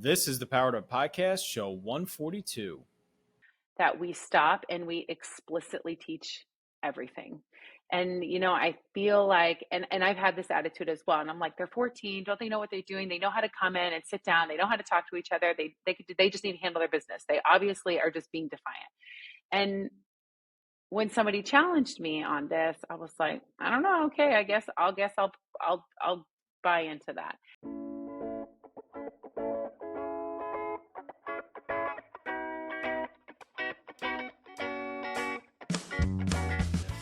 This is the Powered Up Podcast, show 142. That we stop and we explicitly teach everything. And, I feel like, and I've had this attitude as well. And I'm like, they're 14. Don't they know what they're doing? They know how to come in and sit down. They know how to talk to each other. They just need to handle their business. They obviously are just being defiant. And when somebody challenged me on this, I was like, I don't know. Okay. I'll buy into that.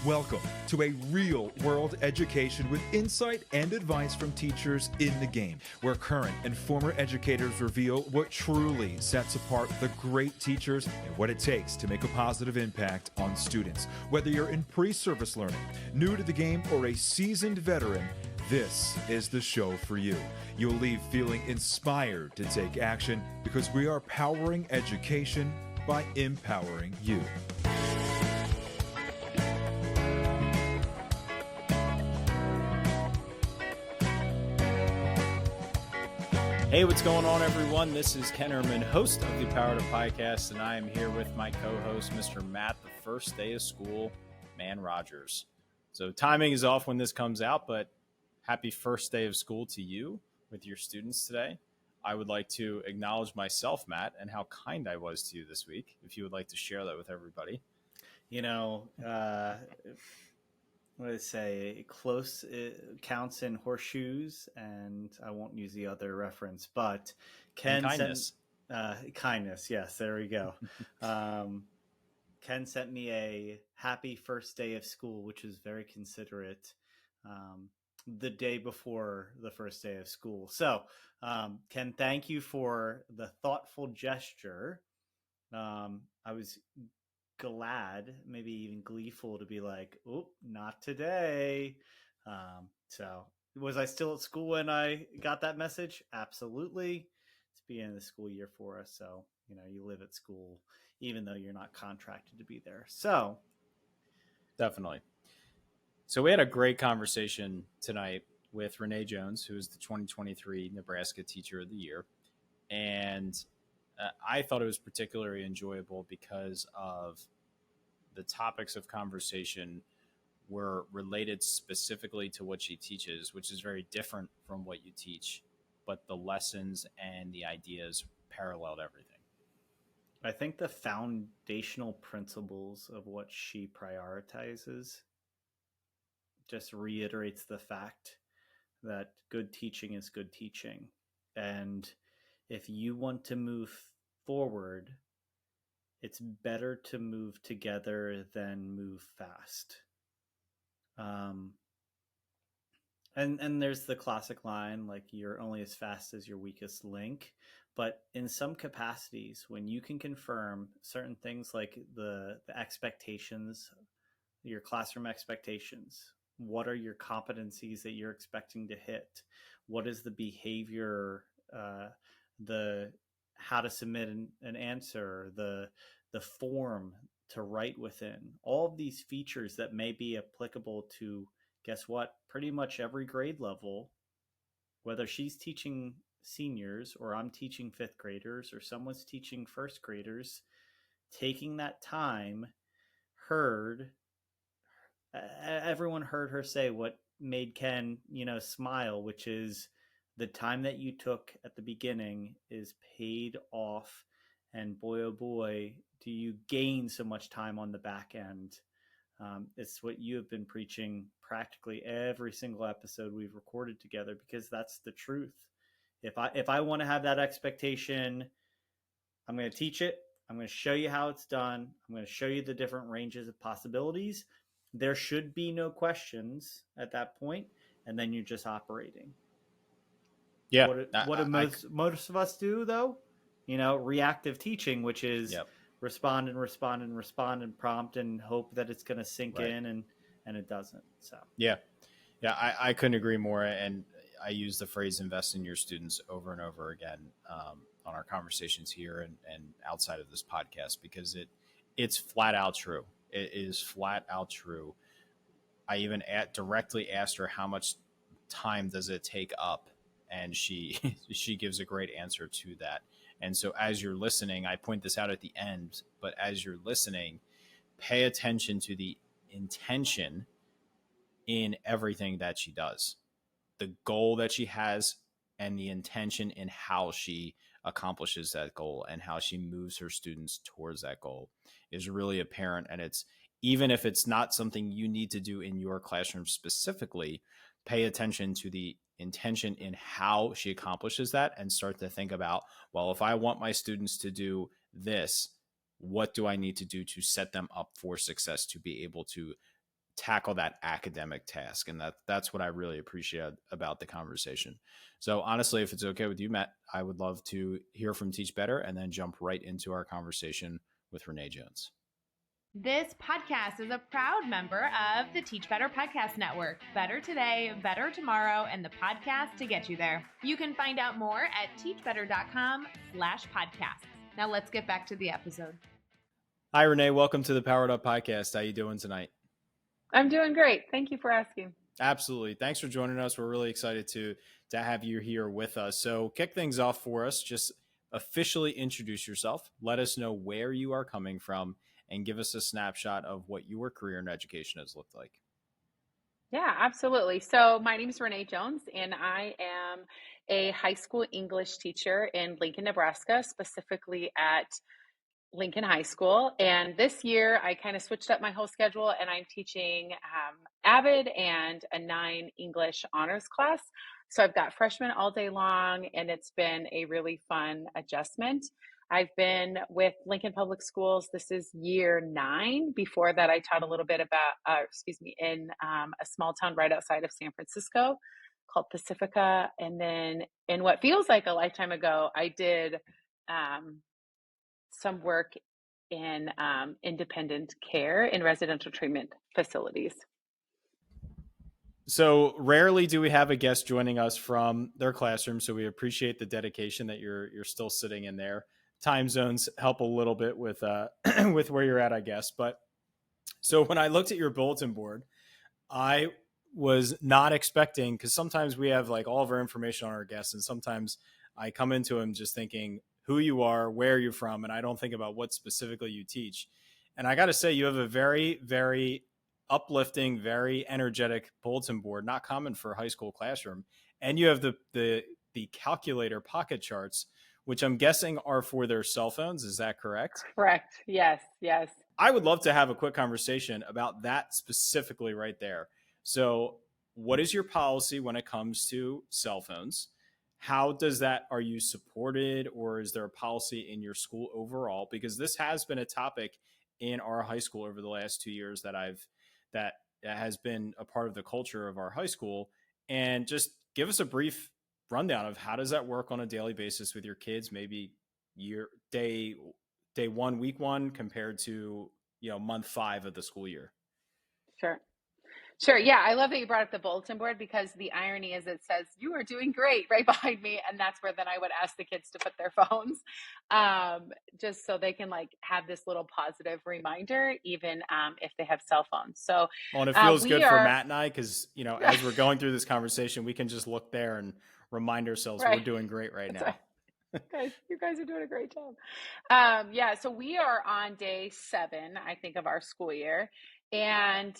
Welcome to a real-world education with insight and advice from teachers in the game, where current and former educators reveal what truly sets apart the great teachers and what it takes to make a positive impact on students. Whether you're in pre-service learning, new to the game, or a seasoned veteran, this is the show for you. You'll leave feeling inspired to take action because we are powering education by empowering you. Hey, what's going on, everyone? This is Ken Erman, host of the Powered Up Podcast, and I am here with my co-host, Mr. Matt, the first day of school, man Rogers. So timing is off when this comes out, but happy first day of school to you with your students today. I would like to acknowledge myself, Matt, and how kind I was to you this week, if you would like to share that with everybody. What did it say? Close counts in horseshoes, and I won't use the other reference, but Ken kindness. Kindness, yes, there we go. Ken sent me a happy first day of school, which was very considerate, the day before the first day of school. So, Ken, thank you for the thoughtful gesture. I was glad, maybe even gleeful, to be like, oh, not today. So was I still at school when I got that message? Absolutely. It's beginning of the school year for us. So, you live at school, even though you're not contracted to be there. So Definitely. So we had a great conversation tonight with Renee Jones, who is the 2023 Nebraska Teacher of the Year. And I thought it was particularly enjoyable because of the topics of conversation were related specifically to what she teaches, which is very different from what you teach, but the lessons and the ideas paralleled everything. I think the foundational principles of what she prioritizes just reiterates the fact that good teaching is good teaching. And if you want to move forward, it's better to move together than move fast. And there's the classic line, like, you're only as fast as your weakest link. But in some capacities, when you can confirm certain things like the expectations, your classroom expectations, what are your competencies that you're expecting to hit? What is the behavior, the how to submit an answer, the form to write within, all of these features that may be applicable to, guess what, pretty much every grade level, whether she's teaching seniors or I'm teaching fifth graders or someone's teaching first graders, taking that time, everyone heard her say what made Ken, smile, which is the time that you took at the beginning is paid off. And boy, oh boy, do you gain so much time on the back end. It's what you have been preaching practically every single episode we've recorded together, because that's the truth. If I want to have that expectation, I'm going to teach it. I'm going to show you how it's done. I'm going to show you the different ranges of possibilities. There should be no questions at that point, and then you're just operating. Yeah. What do most of us do, though? Reactive teaching, which is respond and prompt and hope that it's going to sink in, and it doesn't. So yeah, I couldn't agree more. And I use the phrase "invest in your students" over and over again on our conversations here and outside of this podcast, because it's flat out true. It is flat out true. I even directly asked her how much time does it take up, and she she gives a great answer to that. And so as you're listening, I point this out at the end, but as you're listening, pay attention to the intention in everything that she does, the goal that she has, and the intention in how she accomplishes that goal and how she moves her students towards that goal is really apparent. And it's, even if it's not something you need to do in your classroom specifically, pay attention to the intention in how she accomplishes that and start to think about, well, if I want my students to do this, what do I need to do to set them up for success, to be able to tackle that academic task? And that's what I really appreciate about the conversation. So honestly, if it's okay with you, Matt, I would love to hear from Teach Better and then jump right into our conversation with Renee Jones. This podcast is a proud member of the Teach Better Podcast Network. Better today, better tomorrow, and the podcast to get you there. You can find out more at teachbetter.com/podcasts. Now let's get back to the episode. Hi, Renee. Welcome to the Powered Up Podcast. How you doing tonight? I'm doing great. Thank you for asking. Absolutely. Thanks for joining us. We're really excited to have you here with us. So kick things off for us. Just officially introduce yourself. Let us know where you are coming from and give us a snapshot of what your career in education has looked like. Yeah, absolutely. So my name is Renee Jones, and I am a high school English teacher in Lincoln, Nebraska, specifically at Lincoln High School. And this year I kind of switched up my whole schedule, and I'm teaching AVID and a 9 English honors class. So I've got freshmen all day long, and it's been a really fun adjustment. I've been with Lincoln Public Schools. This is year 9. Before that, I taught a little bit about, in a small town right outside of San Francisco called Pacifica. And then in what feels like a lifetime ago, I did some work in independent care in residential treatment facilities. So rarely do we have a guest joining us from their classroom. So we appreciate the dedication that you're still sitting in there. Time zones help a little bit with with where you're at, I guess. But so when I looked at your bulletin board, I was not expecting, because sometimes we have like all of our information on our guests, and sometimes I come into them just thinking who you are, where you're from, and I don't think about what specifically you teach. And I got to say, you have a very, very uplifting, very energetic bulletin board, not common for a high school classroom. And you have the calculator pocket charts, which I'm guessing are for their cell phones. Is that correct? Correct. Yes. Yes. I would love to have a quick conversation about that specifically right there. So what is your policy when it comes to cell phones? How does that, are you supported, or is there a policy in your school overall? Because this has been a topic in our high school over the last 2 years that has been a part of the culture of our high school. And just give us a brief rundown of how does that work on a daily basis with your kids, maybe day 1, week 1 compared to, month 5 of the school year. Sure. Yeah. I love that you brought up the bulletin board, because the irony is it says you are doing great right behind me. And that's where then I would ask the kids to put their phones just so they can have this little positive reminder, even if they have cell phones. So, well, and it feels good for Matt and I, because, as we're going through this conversation, we can just look there and remind ourselves we're doing great right now. Right. You guys are doing a great job. Yeah. So we are on day 7, I think, of our school year. And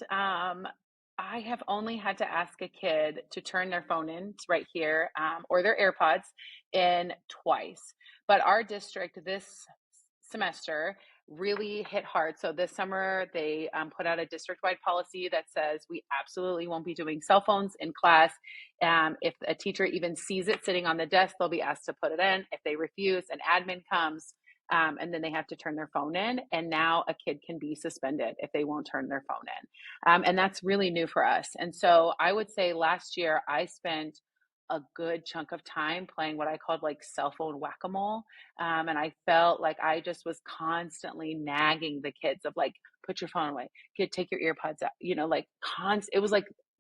I have only had to ask a kid to turn their phone in right here or their AirPods in twice. But our district this semester really hit hard. So this summer, they put out a district-wide policy that says we absolutely won't be doing cell phones in class. If a teacher even sees it sitting on the desk, they'll be asked to put it in. If they refuse, an admin comes. And then they have to turn their phone in. And now a kid can be suspended if they won't turn their phone in. And that's really new for us. And so I would say last year I spent a good chunk of time playing what I called cell phone whack-a-mole. And I felt like I just was constantly nagging the kids of put your phone away, kid, take your earpods out, it was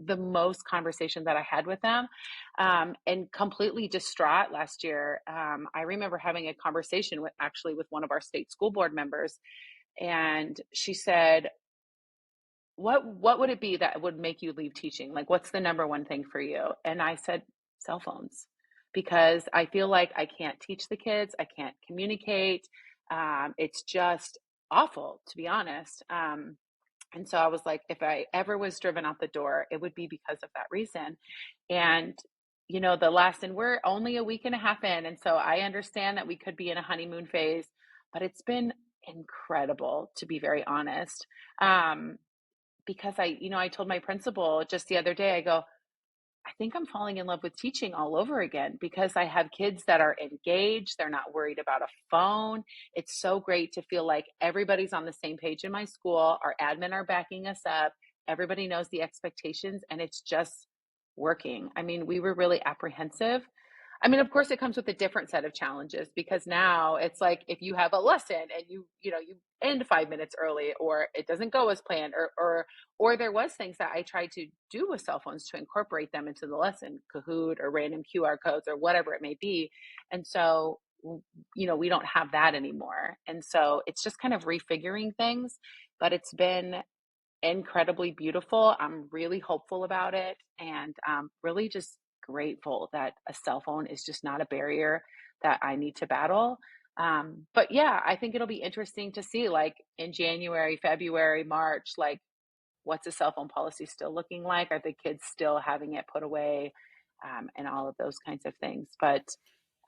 the most conversation that I had with them, and completely distraught last year. I remember having a conversation with one of our state school board members, and she said, what would it be that would make you leave teaching? What's the number one thing for you? And I said, cell phones. because I feel like I can't teach the kids, I can't communicate. It's just awful, to be honest. And so I was like, if I ever was driven out the door, it would be because of that reason. And, and we're only a week and a half in. And so I understand that we could be in a honeymoon phase, but it's been incredible, to be very honest. Um, because I told my principal just the other day, I go, I think I'm falling in love with teaching all over again because I have kids that are engaged. They're not worried about a phone. It's so great to feel like everybody's on the same page in my school. Our admin are backing us up. Everybody knows the expectations and it's just working. I mean, we were really apprehensive. I mean, of course, it comes with a different set of challenges because now it's like if you have a lesson and you end 5 minutes early, or it doesn't go as planned, or there was things that I tried to do with cell phones to incorporate them into the lesson, Kahoot or random QR codes or whatever it may be, and so we don't have that anymore, and so it's just kind of refiguring things, but it's been incredibly beautiful. I'm really hopeful about it, and really just grateful that a cell phone is just not a barrier that I need to battle. But yeah, I think it'll be interesting to see, like in January, February, March, like what's the cell phone policy still looking like? Are the kids still having it put away, and all of those kinds of things? But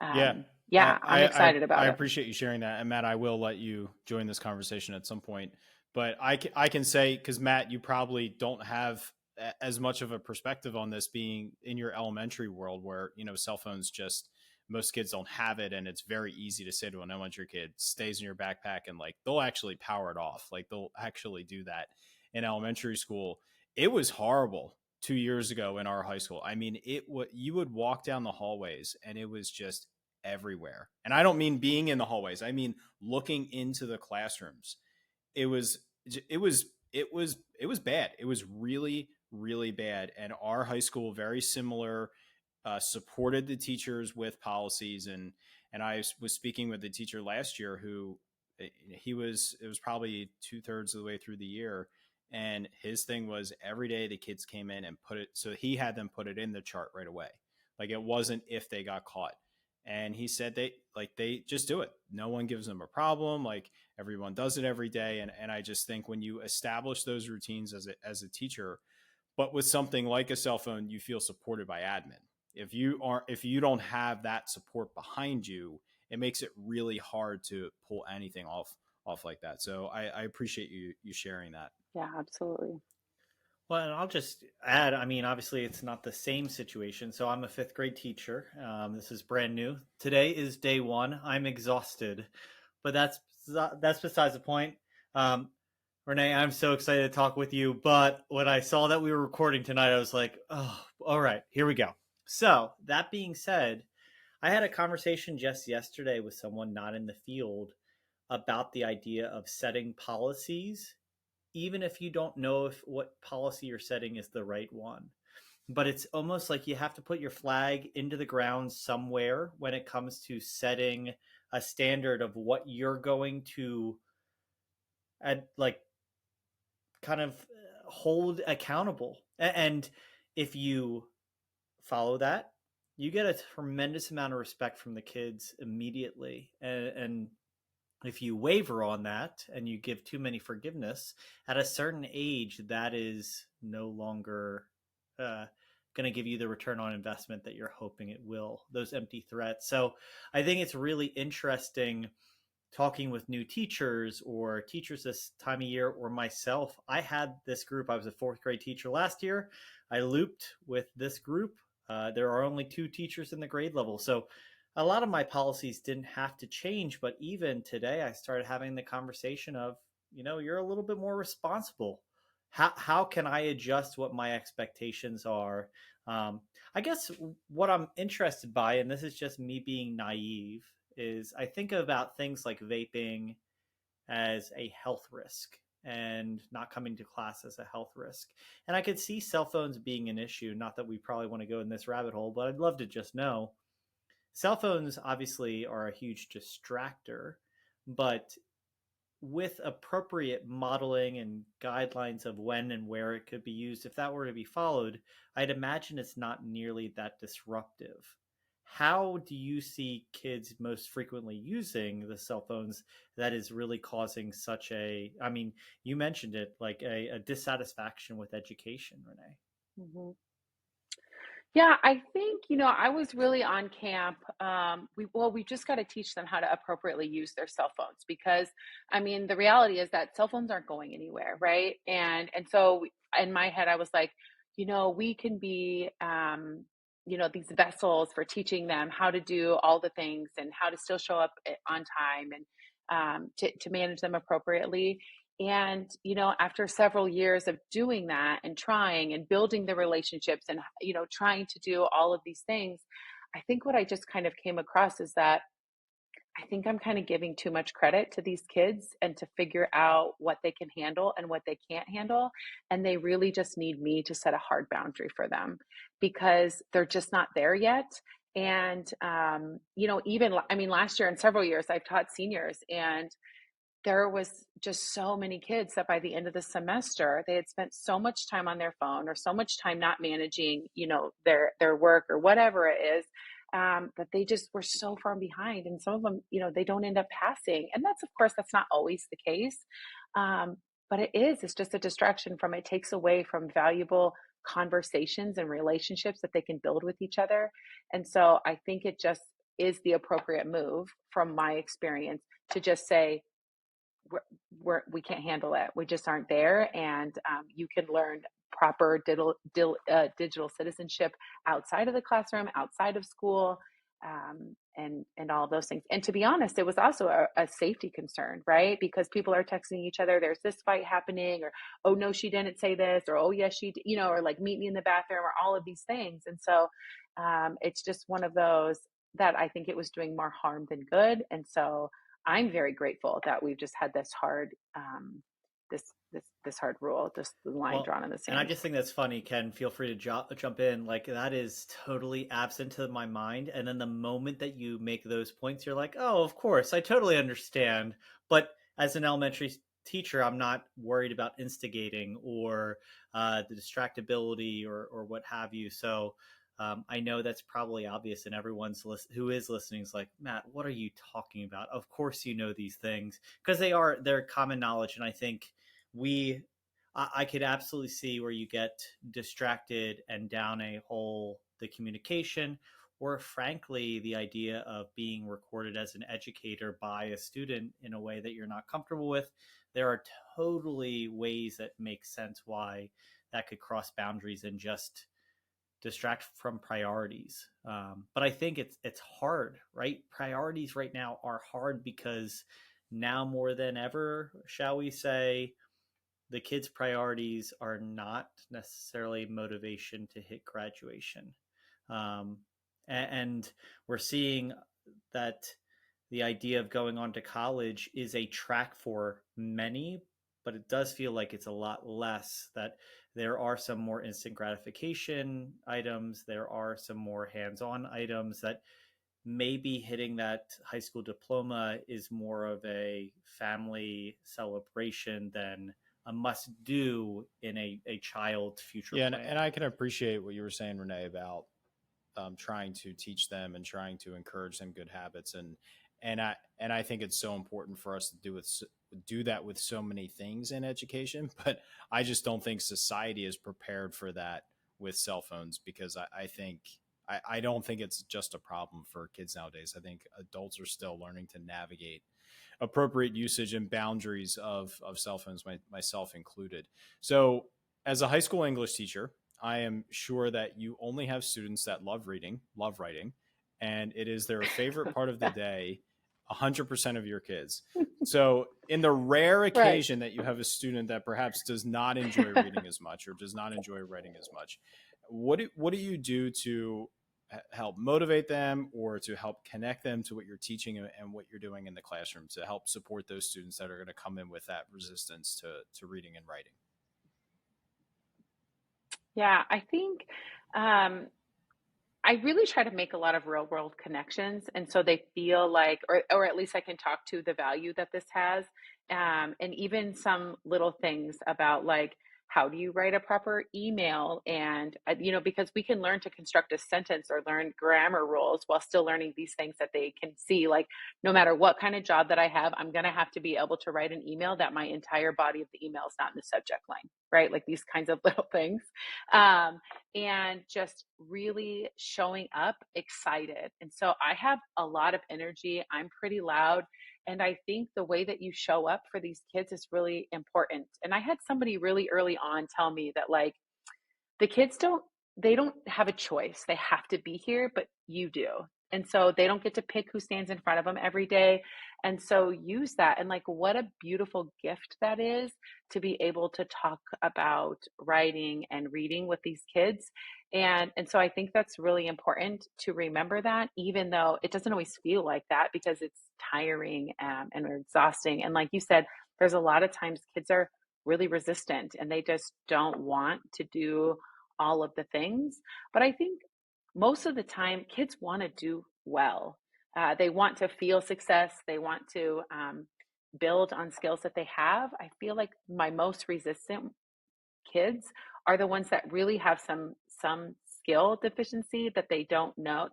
Yeah. yeah, I'm excited I about it. appreciate you sharing that. And Matt, I will let you join this conversation at some point. But I can say, because Matt, you probably don't have as much of a perspective on this being in your elementary world where, cell phones just, most kids don't have it. And it's very easy to say to an elementary kid, stays in your backpack, and like, they'll actually power it off. Like they'll actually do that in elementary school. It was horrible 2 years ago in our high school. I mean, you would walk down the hallways and it was just everywhere. And I don't mean being in the hallways. I mean looking into the classrooms. It was it was it was bad. It was really really bad. And our high school, very similar, supported the teachers with policies. And I was speaking with the teacher last year who it was probably 2/3 of the way through the year, and his thing was every day the kids came in and put it, so he had them put it in the chart right away. Like it wasn't if they got caught. And he said they just do it. No one gives them a problem. Like everyone does it every day. And I just think when you establish those routines as a teacher, but with something like a cell phone, you feel supported by admin. If you don't have that support behind you, it makes it really hard to pull anything off like that. So I appreciate you sharing that. Yeah, absolutely. Well, and I'll just add, I mean, obviously it's not the same situation. So I'm a fifth grade teacher. This is brand new. Today is day one. I'm exhausted, but that's besides the point. Renee, I'm so excited to talk with you. But when I saw that we were recording tonight, I was like, oh, all right, here we go. So that being said, I had a conversation just yesterday with someone not in the field about the idea of setting policies, even if you don't know if what policy you're setting is the right one. But it's almost like you have to put your flag into the ground somewhere when it comes to setting a standard of what you're going to like kind of hold accountable. And if you follow that, you get a tremendous amount of respect from the kids immediately. And if you waver on that and you give too many forgiveness at a certain age, that is no longer going to give you the return on investment that you're hoping it will, those empty threats. So I think it's really interesting talking with new teachers or teachers this time of year, or myself. I had this group. I was a fourth grade teacher last year. I looped with this group. There are only 2 teachers in the grade level. So a lot of my policies didn't have to change, but even today I started having the conversation of, you're a little bit more responsible. How can I adjust what my expectations are? I guess what I'm interested by, and this is just me being naive, is I think about things like vaping as a health risk and not coming to class as a health risk. And I could see cell phones being an issue. Not that we probably want to go in this rabbit hole, but I'd love to just know. Cell phones obviously are a huge distractor, but with appropriate modeling and guidelines of when and where it could be used, if that were to be followed, I'd imagine it's not nearly that disruptive. how do you see kids most frequently using the cell phones that is really causing such I mean, you mentioned it, like a dissatisfaction with education, Renee? Mhm. Yeah, I think, I was really on camp. We just got to teach them how to appropriately use their cell phones because, I mean, the reality is that cell phones aren't going anywhere, right? And so in my head, I was like, we can be, these vessels for teaching them how to do all the things and how to still show up on time and to manage them appropriately. And, after several years of doing that and trying and building the relationships and, trying to do all of these things, I think what I just kind of came across is that I think I'm kind of giving too much credit to these kids and to figure out what they can handle and what they can't handle. And they really just need me to set a hard boundary for them because they're just not there yet. And, I mean, last year and several years, I've taught seniors, and there was just so many kids that by the end of the semester, they had spent so much time on their phone or so much time not managing, their work or whatever it is, that they just were so far behind. And some of them, they don't end up passing. And that's, of course, that's not always the case. But it's just a distraction it takes away from valuable conversations and relationships that they can build with each other. And so I think it just is the appropriate move from my experience to just say, we can't handle it. We just aren't there. And you can learn proper digital citizenship outside of the classroom, outside of school, and all of those things. And to be honest, it was also a safety concern, right? Because people are texting each other, there's this fight happening, or, oh no, she didn't say this, or, oh yes, she, or like meet me in the bathroom, or all of these things. And so it's just one of those that I think it was doing more harm than good. And so I'm very grateful that we've just had this hard, this hard rule, just the line drawn in the sand. And I just think that's funny, Ken. Feel free to jump in. Like, that is totally absent to my mind. And then the moment that you make those points, you're like, oh, of course, I totally understand. But as an elementary teacher, I'm not worried about instigating or the distractibility or what have you. So I know that's probably obvious, and who is listening is like, Matt, what are you talking about? Of course, you know these things because they're common knowledge. And I think I could absolutely see where you get distracted and down the communication, or frankly, the idea of being recorded as an educator by a student in a way that you're not comfortable with. There are totally ways that make sense why that could cross boundaries and just distract from priorities. But I think it's hard, right? Priorities right now are hard because now more than ever, shall we say, the kids' priorities are not necessarily motivation to hit graduation. And we're seeing that the idea of going on to college is a track for many, but it does feel like it's a lot less, that there are some more instant gratification items. There are some more hands-on items that maybe hitting that high school diploma is more of a family celebration than a must do in a child's future plan. And I can appreciate what you were saying, Renee, about trying to teach them and trying to encourage them good habits. And I think it's so important for us to do that with so many things in education, but I just don't think society is prepared for that with cell phones, because I don't think it's just a problem for kids nowadays. I think adults are still learning to navigate appropriate usage and boundaries of cell phones, myself included. So as a high school English teacher, I am sure that you only have students that love reading, love writing, and it is their favorite part of the day, 100% of your kids. So in the rare occasion that you have a student that perhaps does not enjoy reading as much or does not enjoy writing as much, what do you do to help motivate them or to help connect them to what you're teaching and what you're doing in the classroom to help support those students that are going to come in with that resistance to reading and writing? Yeah, I think I really try to make a lot of real world connections. And so they feel like, or at least I can talk to the value that this has. And even some little things about like how do you write a proper email? And, because we can learn to construct a sentence or learn grammar rules while still learning these things that they can see. Like, no matter what kind of job that I have, I'm going to have to be able to write an email that my entire body of the email is not in the subject line, right? Like these kinds of little things. Um, and just really showing up excited. And so I have a lot of energy. I'm pretty loud. And I think the way that you show up for these kids is really important. And I had somebody really early on tell me that, like, the kids don't have a choice. They have to be here, but you do. And so they don't get to pick who stands in front of them every day. And so use that. And like, what a beautiful gift that is to be able to talk about writing and reading with these kids. And so I think that's really important to remember that, even though it doesn't always feel like that because it's tiring and exhausting. And like you said, there's a lot of times kids are really resistant and they just don't want to do all of the things. But I think most of the time, kids want to do well. They want to feel success. They want to build on skills that they have. I feel like my most resistant kids are the ones that really have some skill deficiency that they don't know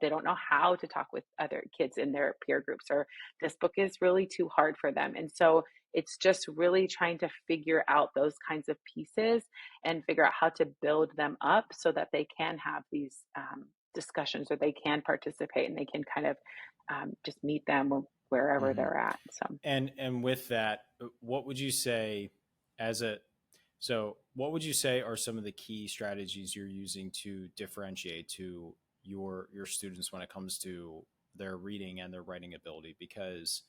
how to talk with other kids in their peer groups, or this book is really too hard for them. And so it's just really trying to figure out those kinds of pieces and figure out how to build them up so that they can have these discussions, or they can participate and they can kind of just meet them wherever they're at. So And with that, what would you say as a so what would you say are some of the key strategies you're using to differentiate to your students when it comes to their reading and their writing ability? Because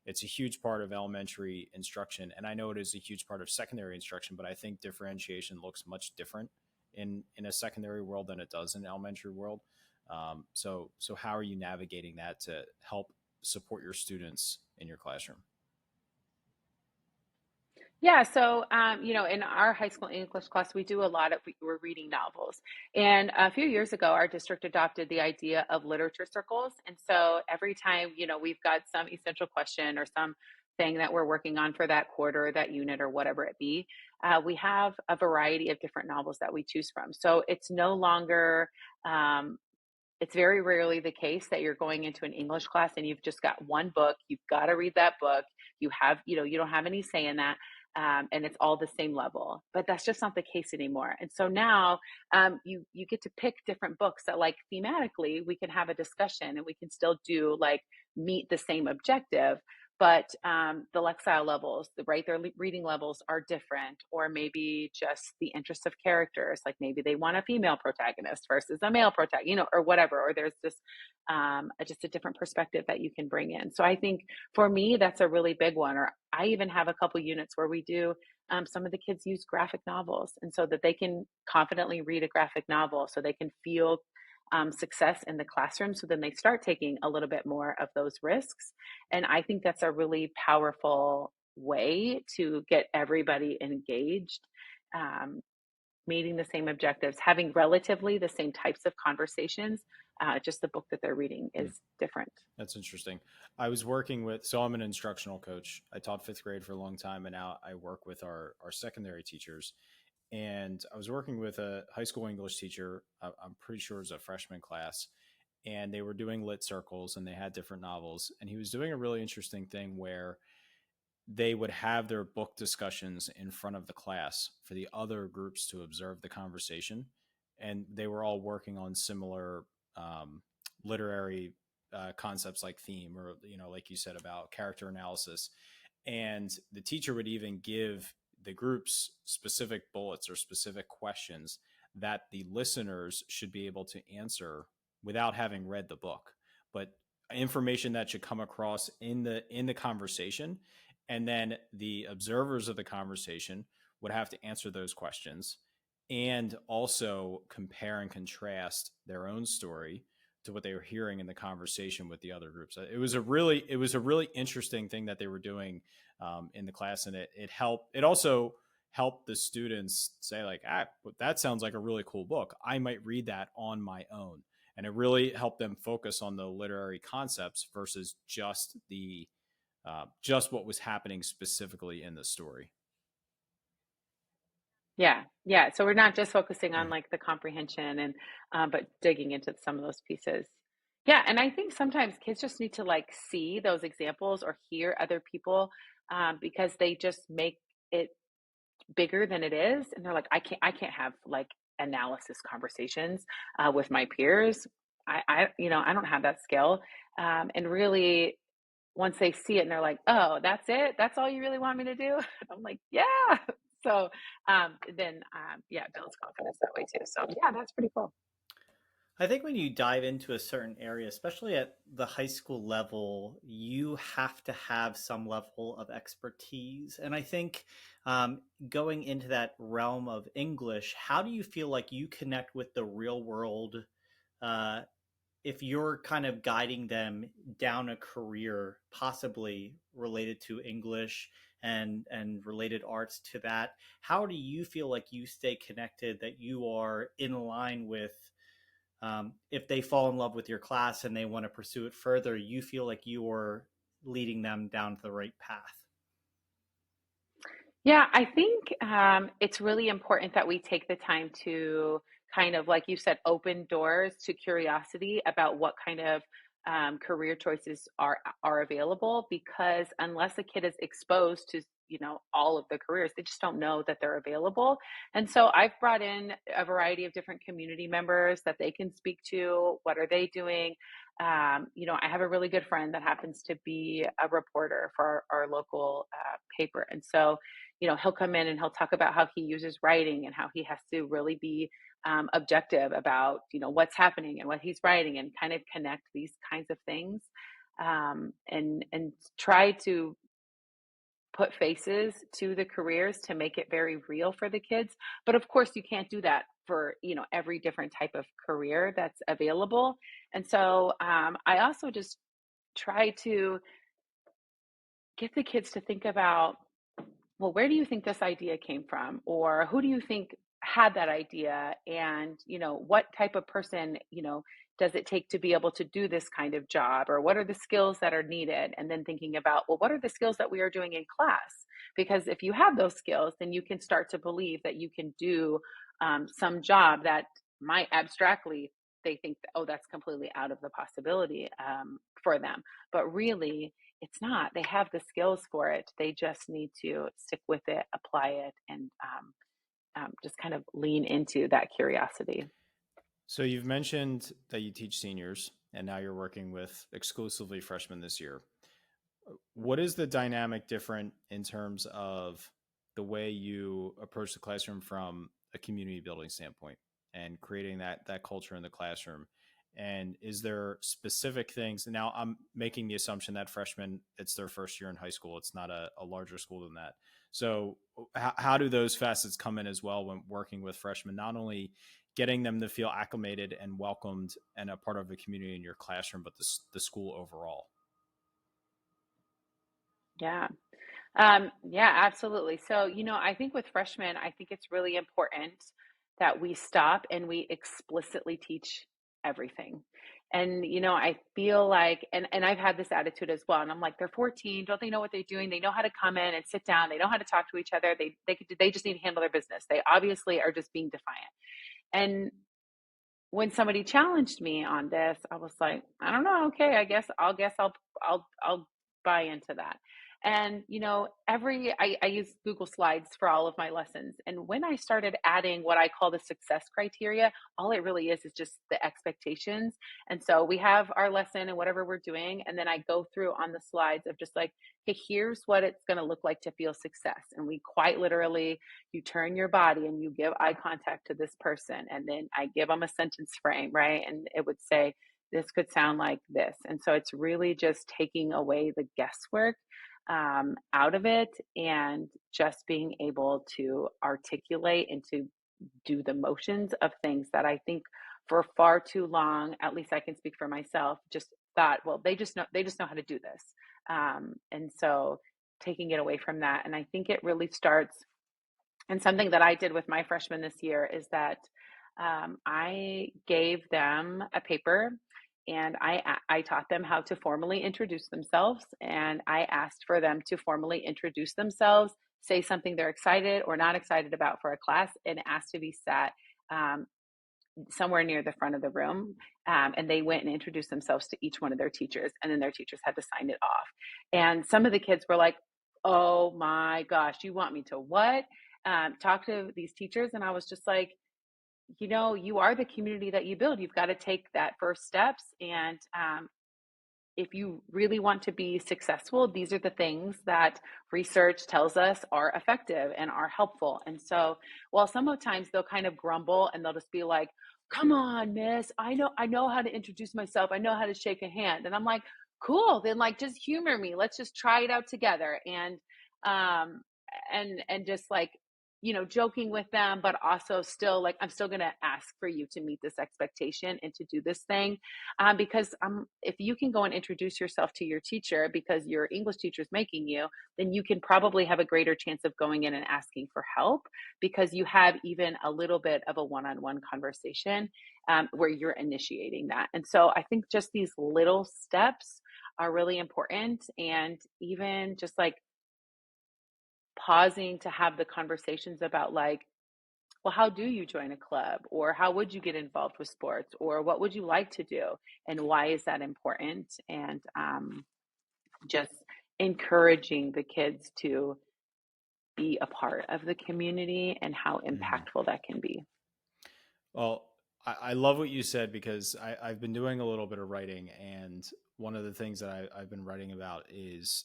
it's a huge part of elementary instruction, and I know it is a huge part of secondary instruction, but I think differentiation looks much different in a secondary world than it does in an elementary world. So how are you navigating that to help support your students in your classroom? yeah, so in our high school English class, we do a lot of we're reading novels. And a few years ago, our district adopted the idea of literature circles. And so every time, we've got some essential question or some thing that we're working on for that quarter, that unit, or whatever it be, we have a variety of different novels that we choose from. So it's no longer it's very rarely the case that you're going into an English class and you've just got one book. You've got to read that book. You don't have any say in that. And it's all the same level, but that's just not the case anymore. And so now you get to pick different books that, like, thematically we can have a discussion and we can still do, like, meet the same objective, but the lexile levels, their reading levels are different, or maybe just the interest of characters, like maybe they want a female protagonist versus a male protagonist, or whatever, or there's just a different perspective that you can bring in. So I think for me, that's a really big one. Or I even have a couple units where we do some of the kids use graphic novels, and so that they can confidently read a graphic novel, so they can feel success in the classroom. So then they start taking a little bit more of those risks. And I think that's a really powerful way to get everybody engaged, meeting the same objectives, having relatively the same types of conversations. Just the book that they're reading is different. That's interesting. I was working so I'm an instructional coach. I taught fifth grade for a long time, and now I work with our secondary teachers. And I was working with a high school English teacher. I'm pretty sure it was a freshman class, and they were doing lit circles and they had different novels. And he was doing a really interesting thing where they would have their book discussions in front of the class for the other groups to observe the conversation. And they were all working on similar literary concepts like theme, or, like you said, about character analysis. And the teacher would even give the groups specific bullets or specific questions that the listeners should be able to answer without having read the book, but information that should come across in the conversation. And then the observers of the conversation would have to answer those questions and also compare and contrast their own story to what they were hearing in the conversation with the other groups. It was a really interesting thing that they were doing in the class, and it also helped the students say, like, that sounds like a really cool book. I might read that on my own. And it really helped them focus on the literary concepts versus just what was happening specifically in the story. Yeah. Yeah. So we're not just focusing on like the comprehension and, but digging into some of those pieces. Yeah. And I think sometimes kids just need to like see those examples or hear other people, because they just make it bigger than it is. And they're like, I can't have like analysis conversations, with my peers. I don't have that skill. And really, once they see it and they're like, "Oh, that's it? That's all you really want me to do?" I'm like, "Yeah." So, then, yeah, it builds confidence that way too. So, yeah, that's pretty cool. I think when you dive into a certain area, especially at the high school level, you have to have some level of expertise. And I think going into that realm of English, how do you feel like you connect with the real world, uh, if you're kind of guiding them down a career possibly related to English and related arts to that? How do you feel like you stay connected, that you are in line with, if they fall in love with your class and they want to pursue it further, you feel like you are leading them down the right path? Yeah, I think, it's really important that we take the time to kind of, like you said, open doors to curiosity about what kind of, career choices are available. Because unless a kid is exposed to, all of the careers, they just don't know that they're available. And so I've brought in a variety of different community members that they can speak to. What are they doing? I have a really good friend that happens to be a reporter for our local, paper, and so he'll come in and he'll talk about how he uses writing and how he has to really be, objective about, what's happening and what he's writing, and kind of connect these kinds of things, and try to put faces to the careers to make it very real for the kids. But of course, you can't do that for, every different type of career that's available. And so, I also just try to get the kids to think about, well, where do you think this idea came from? Or who do you think had that idea? And, what type of person, does it take to be able to do this kind of job? Or what are the skills that are needed? And then thinking about, well, what are the skills that we are doing in class? Because if you have those skills, then you can start to believe that you can do, some job that might abstractly, they think, oh, that's completely out of the possibility, for them. But really, it's not. They have the skills for it. They just need to stick with it, apply it, and, just kind of lean into that curiosity. So you've mentioned that you teach seniors and now you're working with exclusively freshmen this year. What is the dynamic different in terms of the way you approach the classroom from a community building standpoint and creating that culture in the classroom? And is there specific things? Now I'm making the assumption that freshmen, it's their first year in high school. It's not a larger school than that. So how do those facets come in as well when working with freshmen, not only getting them to feel acclimated and welcomed and a part of the community in your classroom, but the school overall? Yeah. Yeah, absolutely. So, I think with freshmen, I think it's really important that we stop and we explicitly teach everything. And, I feel like, and I've had this attitude as well. And I'm like, they're 14. Don't they know what they're doing? They know how to come in and sit down. They know how to talk to each other. They just need to handle their business. They obviously are just being defiant. And when somebody challenged me on this, I was like, I don't know. Okay, I guess I'll buy into that. And I use Google Slides for all of my lessons. And when I started adding what I call the success criteria, all it really is just the expectations. And so we have our lesson and whatever we're doing, and then I go through on the slides of just like, hey, here's what it's going to look like to feel success. And we quite literally, you turn your body and you give eye contact to this person, and then I give them a sentence frame, right? And it would say, this could sound like this. And so it's really just taking away the guesswork, out of it, and just being able to articulate and to do the motions of things that I think for far too long, at least I can speak for myself, just thought, well, they just know how to do this. And so taking it away from that. And I think it really starts, and something that I did with my freshmen this year is that, I gave them a paper, and I taught them how to formally introduce themselves, and I asked for them to formally introduce themselves say something they're excited or not excited about for a class and asked to be sat somewhere near the front of the room. And they went and introduced themselves to each one of their teachers, and then their teachers had to sign it off. And some of the kids were like, oh my gosh, you want me to what? Talk to these teachers. And I was just like, you are the community that you build. You've got to take that first steps. And if you really want to be successful, these are the things that research tells us are effective and are helpful. And so, while sometimes they'll kind of grumble and they'll just be like, "Come on, miss, I know how to introduce myself. I know how to shake a hand." And I'm like, "Cool, then like just humor me. Let's just try it out together." Um and just like joking with them, but also still like, I'm still going to ask for you to meet this expectation and to do this thing. Because if you can go and introduce yourself to your teacher because your English teacher is making you, then you can probably have a greater chance of going in and asking for help because you have even a little bit of a one-on-one conversation where you're initiating that. And so I think just these little steps are really important. And even just like pausing to have the conversations about like, well, how do you join a club? Or how would you get involved with sports? Or what would you like to do? And why is that important? And just encouraging the kids to be a part of the community and how impactful that can be. Well, I love what you said because I've been doing a little bit of writing, and one of the things that I've been writing about is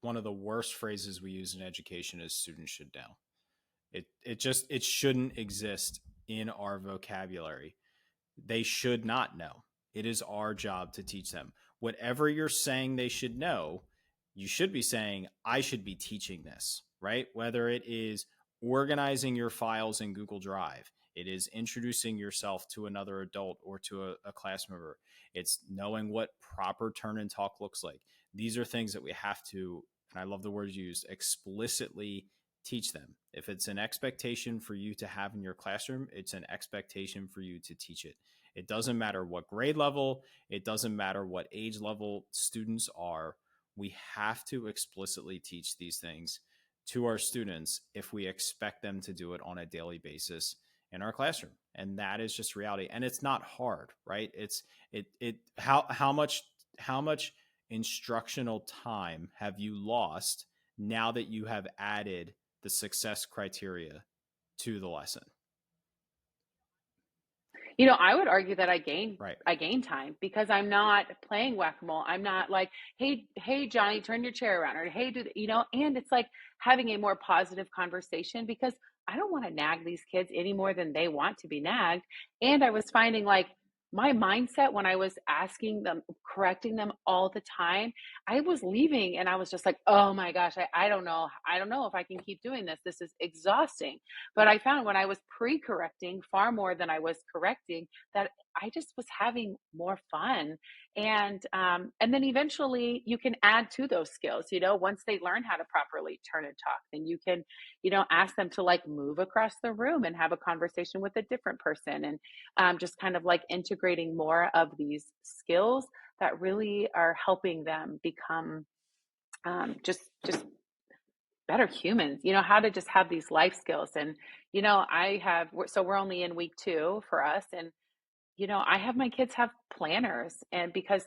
one of the worst phrases we use in education is "students should know." It shouldn't exist in our vocabulary. They should not know. It is our job to teach them. Whatever you're saying they should know, you should be saying, I should be teaching this, right? Whether it is organizing your files in Google Drive, it is introducing yourself to another adult or to a class member. It's knowing what proper turn and talk looks like. These are things that we have to, and I love the word used, explicitly teach them. If it's an expectation for you to have in your classroom, it's an expectation for you to teach it. It doesn't matter what grade level, it doesn't matter what age level students are. We have to explicitly teach these things to our students if we expect them to do it on a daily basis in our classroom. And that is just reality. And it's not hard, right? How much instructional time have you lost now that you have added the success criteria to the lesson? I would argue that I gain time because I'm not playing whack-a-mole. I'm not like, hey, Johnny, turn your chair around, or hey, and it's like having a more positive conversation because I don't want to nag these kids any more than they want to be nagged. And I was finding like my mindset when I was asking them, correcting them all the time, I was leaving and I was just like, oh my gosh, I don't know. I don't know if I can keep doing this. This is exhausting. But I found when I was pre-correcting far more than I was correcting, that I just was having more fun. And then eventually you can add to those skills, once they learn how to properly turn and talk, then you can, ask them to like move across the room and have a conversation with a different person. And just kind of like integrating more of these skills that really are helping them become just better humans, how to just have these life skills. And we're only in week 2 for us, and I have my kids have planners, and because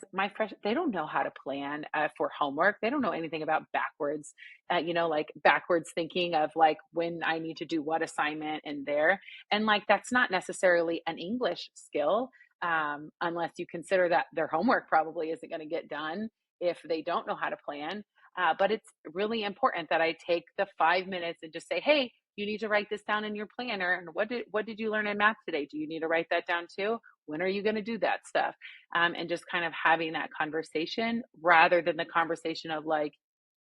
they don't know how to plan for homework. They don't know anything about backwards, like backwards thinking of like when I need to do what assignment and there. And like, that's not necessarily an English skill, unless you consider that their homework probably isn't going to get done if they don't know how to plan. But it's really important that I take the 5 minutes and just say, hey, you need to write this down in your planner. And what did you learn in math today? Do you need to write that down too? When are you going to do that stuff? And just kind of having that conversation rather than the conversation of like,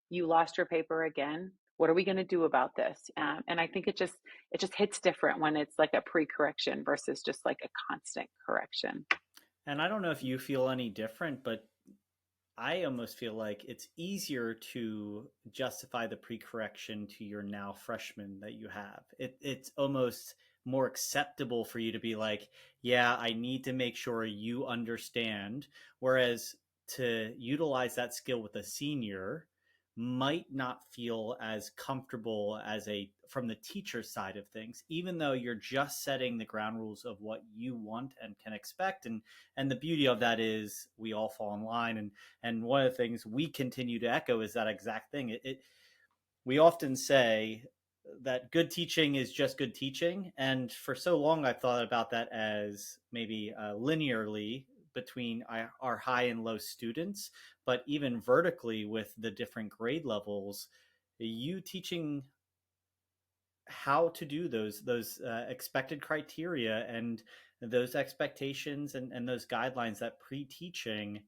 you lost your paper again. What are we going to do about this? And I think it just hits different when it's like a pre-correction versus just like a constant correction. And I don't know if you feel any different, but I almost feel like it's easier to justify the pre-correction to your now freshman that you have. It's almost more acceptable for you to be like, yeah, I need to make sure you understand. Whereas to utilize that skill with a senior might not feel as comfortable from the teacher side of things, even though you're just setting the ground rules of what you want and can expect. And the beauty of that is we all fall in line. And one of the things we continue to echo is that exact thing. We often say that good teaching is just good teaching. And for so long, I've thought about that as maybe linearly between our high and low students, but even vertically with the different grade levels, you teaching how to do those expected criteria and those expectations and those guidelines, that pre-teaching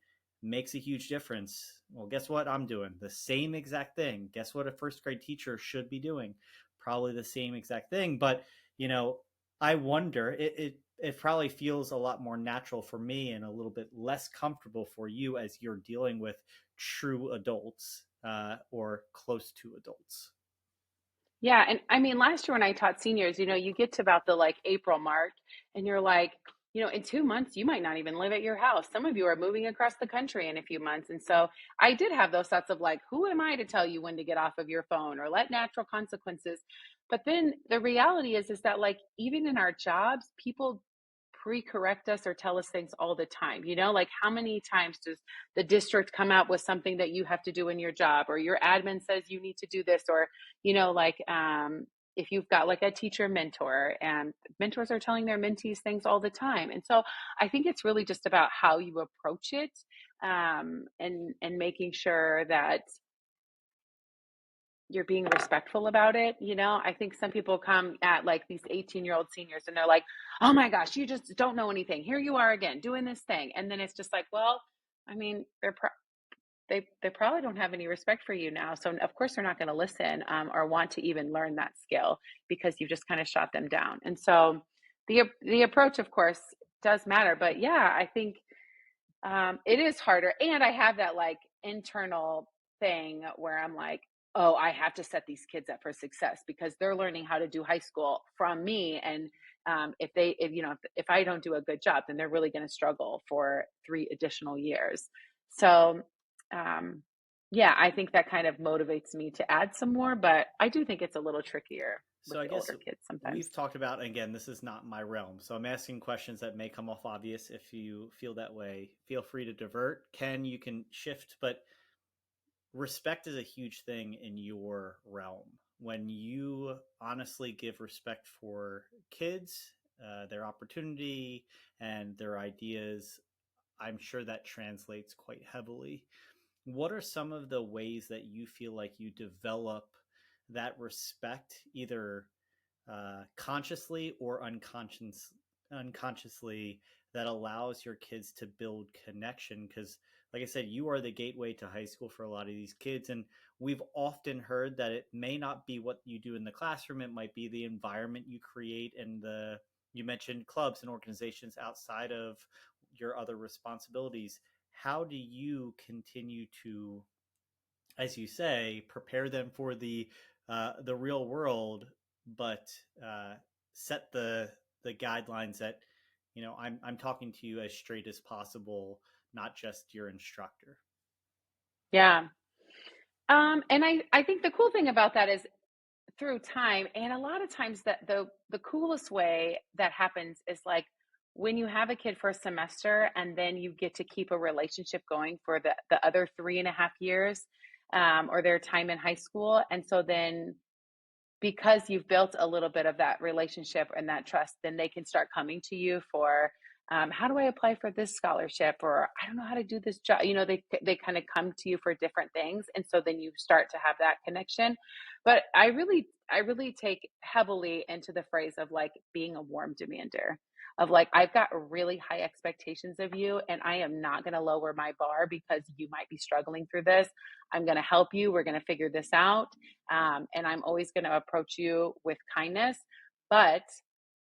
makes a huge difference. Well, guess what I'm doing? The same exact thing. Guess what a first grade teacher should be doing? Probably the same exact thing. But, I wonder, it probably feels a lot more natural for me and a little bit less comfortable for you as you're dealing with true adults or close to adults. Yeah. And I mean, last year when I taught seniors, you get to about the like April mark and you're like, in 2 months, you might not even live at your house. Some of you are moving across the country in a few months. And so I did have those thoughts of like, who am I to tell you when to get off of your phone or let natural consequences? But then the reality is that like, even in our jobs, people pre-correct us or tell us things all the time. Like how many times does the district come out with something that you have to do in your job, or your admin says you need to do this, or if you've got like a teacher mentor, and mentors are telling their mentees things all the time. And so I think it's really just about how you approach it, and making sure that you're being respectful about it. I think some people come at like these 18-year-old seniors and they're like, oh my gosh, you just don't know anything. Here you are again doing this thing. And then it's just like, well, I mean, they probably don't have any respect for you now. So of course they're not going to listen, or want to even learn that skill, because you've just kind of shot them down. And so the approach, of course, does matter. But yeah, I think it is harder. And I have that like internal thing where I'm like, oh, I have to set these kids up for success because they're learning how to do high school from me. And if I don't do a good job, then they're really going to struggle for 3 additional years. So, yeah, I think that kind of motivates me to add some more, but I do think it's a little trickier with So I the guess older kids sometimes. we've talked about, again, this is not my realm. So I'm asking questions that may come off obvious. If you feel that way, feel free to divert. You can shift, but respect is a huge thing in your realm. When you honestly give respect for kids, their opportunity, and their ideas, I'm sure that translates quite heavily. What are some of the ways that you feel like you develop that respect, either consciously or unconsciously, that allows your kids to build connection? Because like I said, you are the gateway to high school for a lot of these kids, and we've often heard that it may not be what you do in the classroom, it might be the environment you create, and you mentioned clubs and organizations outside of your other responsibilities. How do you continue to, as you say, prepare them for the real world, but set the guidelines that, I'm talking to you as straight as possible, not just your instructor. Yeah. And I think the cool thing about that is through time, and a lot of times that the coolest way that happens is like when you have a kid for a semester and then you get to keep a relationship going for the other 3.5 years, or their time in high school. And so then, because you've built a little bit of that relationship and that trust, then they can start coming to you for, how do I apply for this scholarship? Or I don't know how to do this job. They kind of come to you for different things. And so then you start to have that connection. But I really take heavily into the phrase of like being a warm demander, of like, I've got really high expectations of you and I am not going to lower my bar because you might be struggling through this. I'm going to help you. We're going to figure this out. And I'm always going to approach you with kindness, but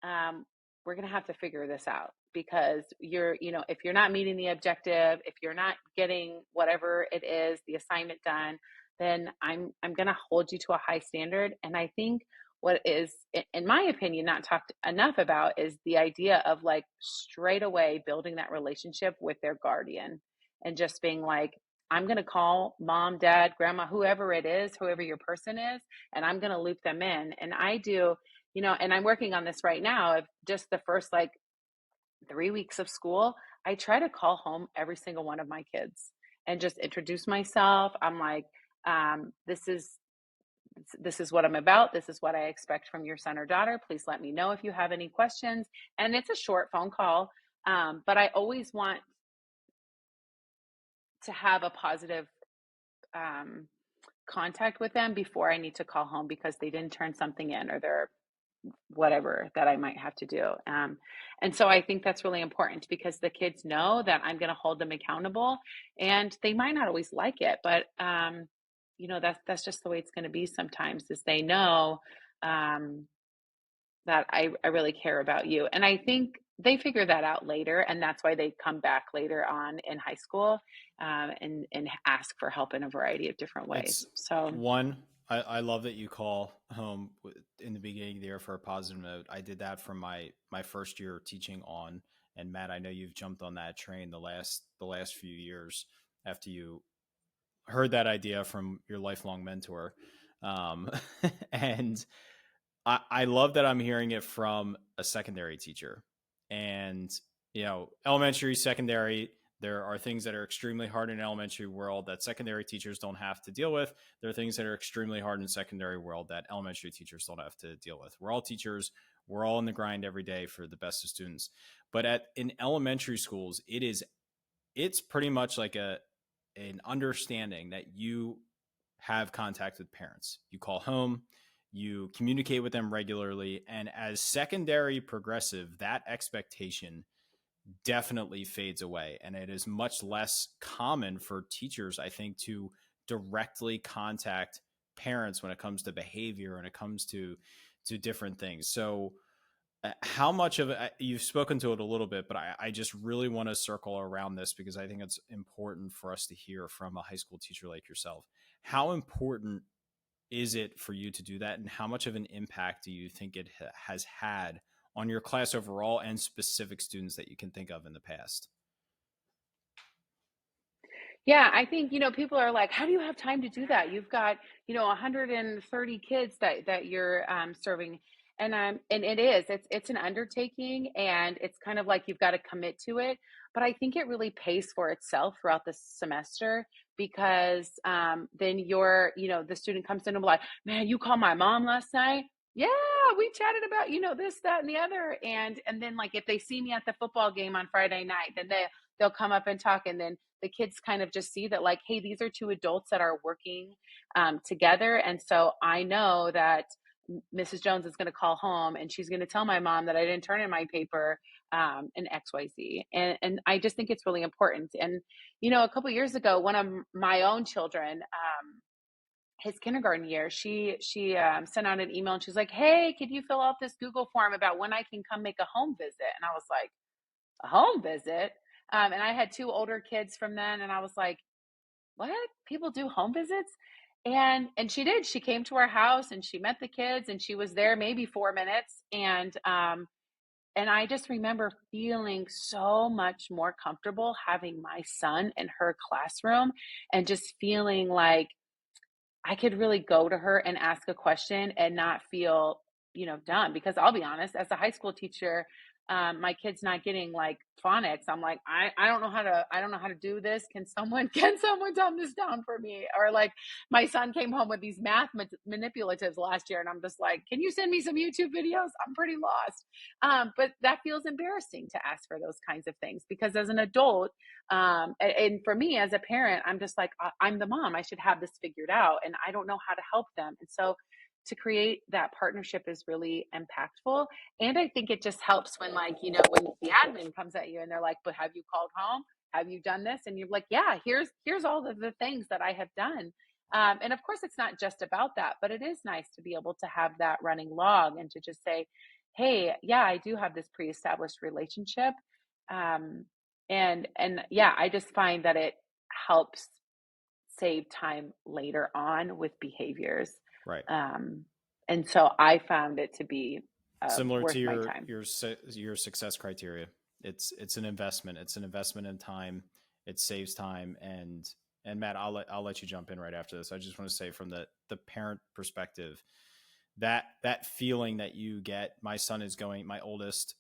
we're going to have to figure this out, because if you're not meeting the objective, if you're not getting whatever it is, the assignment done, then I'm going to hold you to a high standard. And I think what is, in my opinion, not talked enough about is the idea of like straight away building that relationship with their guardian and just being like, I'm going to call mom, dad, grandma, whoever it is, whoever your person is, and I'm going to loop them in. And I do, and I'm working on this right now of just the first like 3 weeks of school. I try to call home every single one of my kids and just introduce myself. I'm like, this is what I'm about. This is what I expect from your son or daughter. Please let me know if you have any questions. And it's a short phone call. But I always want to have a positive contact with them before I need to call home because they didn't turn something in or they're whatever that I might have to do. And so I think that's really important because the kids know that I'm going to hold them accountable, and they might not always like it, but that's just the way it's going to be sometimes. Is they know that I really care about you, and I think they figure that out later, and that's why they come back later on in high school and ask for help in a variety of different ways. So I love that you call home in the beginning of the year for a positive note. I did that from my first year teaching on, and Matt, I know you've jumped on that train the last few years after you heard that idea from your lifelong mentor. And I love that I'm hearing it from a secondary teacher. And, elementary, secondary, there are things that are extremely hard in elementary world that secondary teachers don't have to deal with. There are things that are extremely hard in secondary world that elementary teachers don't have to deal with. We're all teachers. We're all in the grind every day for the best of students. But in elementary schools, it's pretty much like an understanding that you have contact with parents. You call home, you communicate with them regularly. And as secondary progressive, that expectation definitely fades away. And it is much less common for teachers, I think, to directly contact parents when it comes to behavior and it comes to different things. So how much of it, you've spoken to it a little bit, but I just really want to circle around this because I think it's important for us to hear from a high school teacher like yourself. How important is it for you to do that? And how much of an impact do you think it has had on your class overall and specific students that you can think of in the past? Yeah, I think, people are like, how do you have time to do that? You've got, 130 kids that you're serving. And it's an undertaking, and it's kind of like you've got to commit to it. But I think it really pays for itself throughout the semester because then the student comes in and be like, man, you called my mom last night. Yeah, we chatted about, this, that, and the other. And then like if they see me at the football game on Friday night, then they'll come up and talk, and then the kids kind of just see that like, hey, these are two adults that are working together. And so I know that Mrs. Jones is going to call home and she's going to tell my mom that I didn't turn in my paper in XYZ. And I just think it's really important. And, a couple of years ago, one of my own children, his kindergarten year, she sent out an email and she's like, hey, could you fill out this Google form about when I can come make a home visit? And I was like, a home visit? And I had two older kids from then, and I was like, what? People do home visits? And she did. She came to our house and she met the kids, and she was there maybe 4 minutes. And I just remember feeling so much more comfortable having my son in her classroom and just feeling like I could really go to her and ask a question and not feel, dumb. Because I'll be honest, as a high school teacher, my kid's not getting like phonics. I'm like, I don't know how to do this. Can someone dumb this down for me? Or like my son came home with these math manipulatives last year, and I'm just like, can you send me some YouTube videos? I'm pretty lost. But that feels embarrassing to ask for those kinds of things because as an adult, and for me as a parent, I'm just like, I'm the mom. I should have this figured out, and I don't know how to help them. And so to create that partnership is really impactful. And I think it just helps when like, when the admin comes at you and they're like, but have you called home? Have you done this? And you're like, yeah, here's all of the things that I have done. And of course it's not just about that, but it is nice to be able to have that running log and to just say, hey, yeah, I do have this pre-established relationship. And yeah, I just find that it helps save time later on with behaviors. Right. And so I found it to be similar worth to my time. your success criteria. It's an investment. It's an investment in time. It saves time, and And Matt, I'll let you jump in right after this. I just want to say from the parent perspective, that feeling that you get. My son is going. My oldest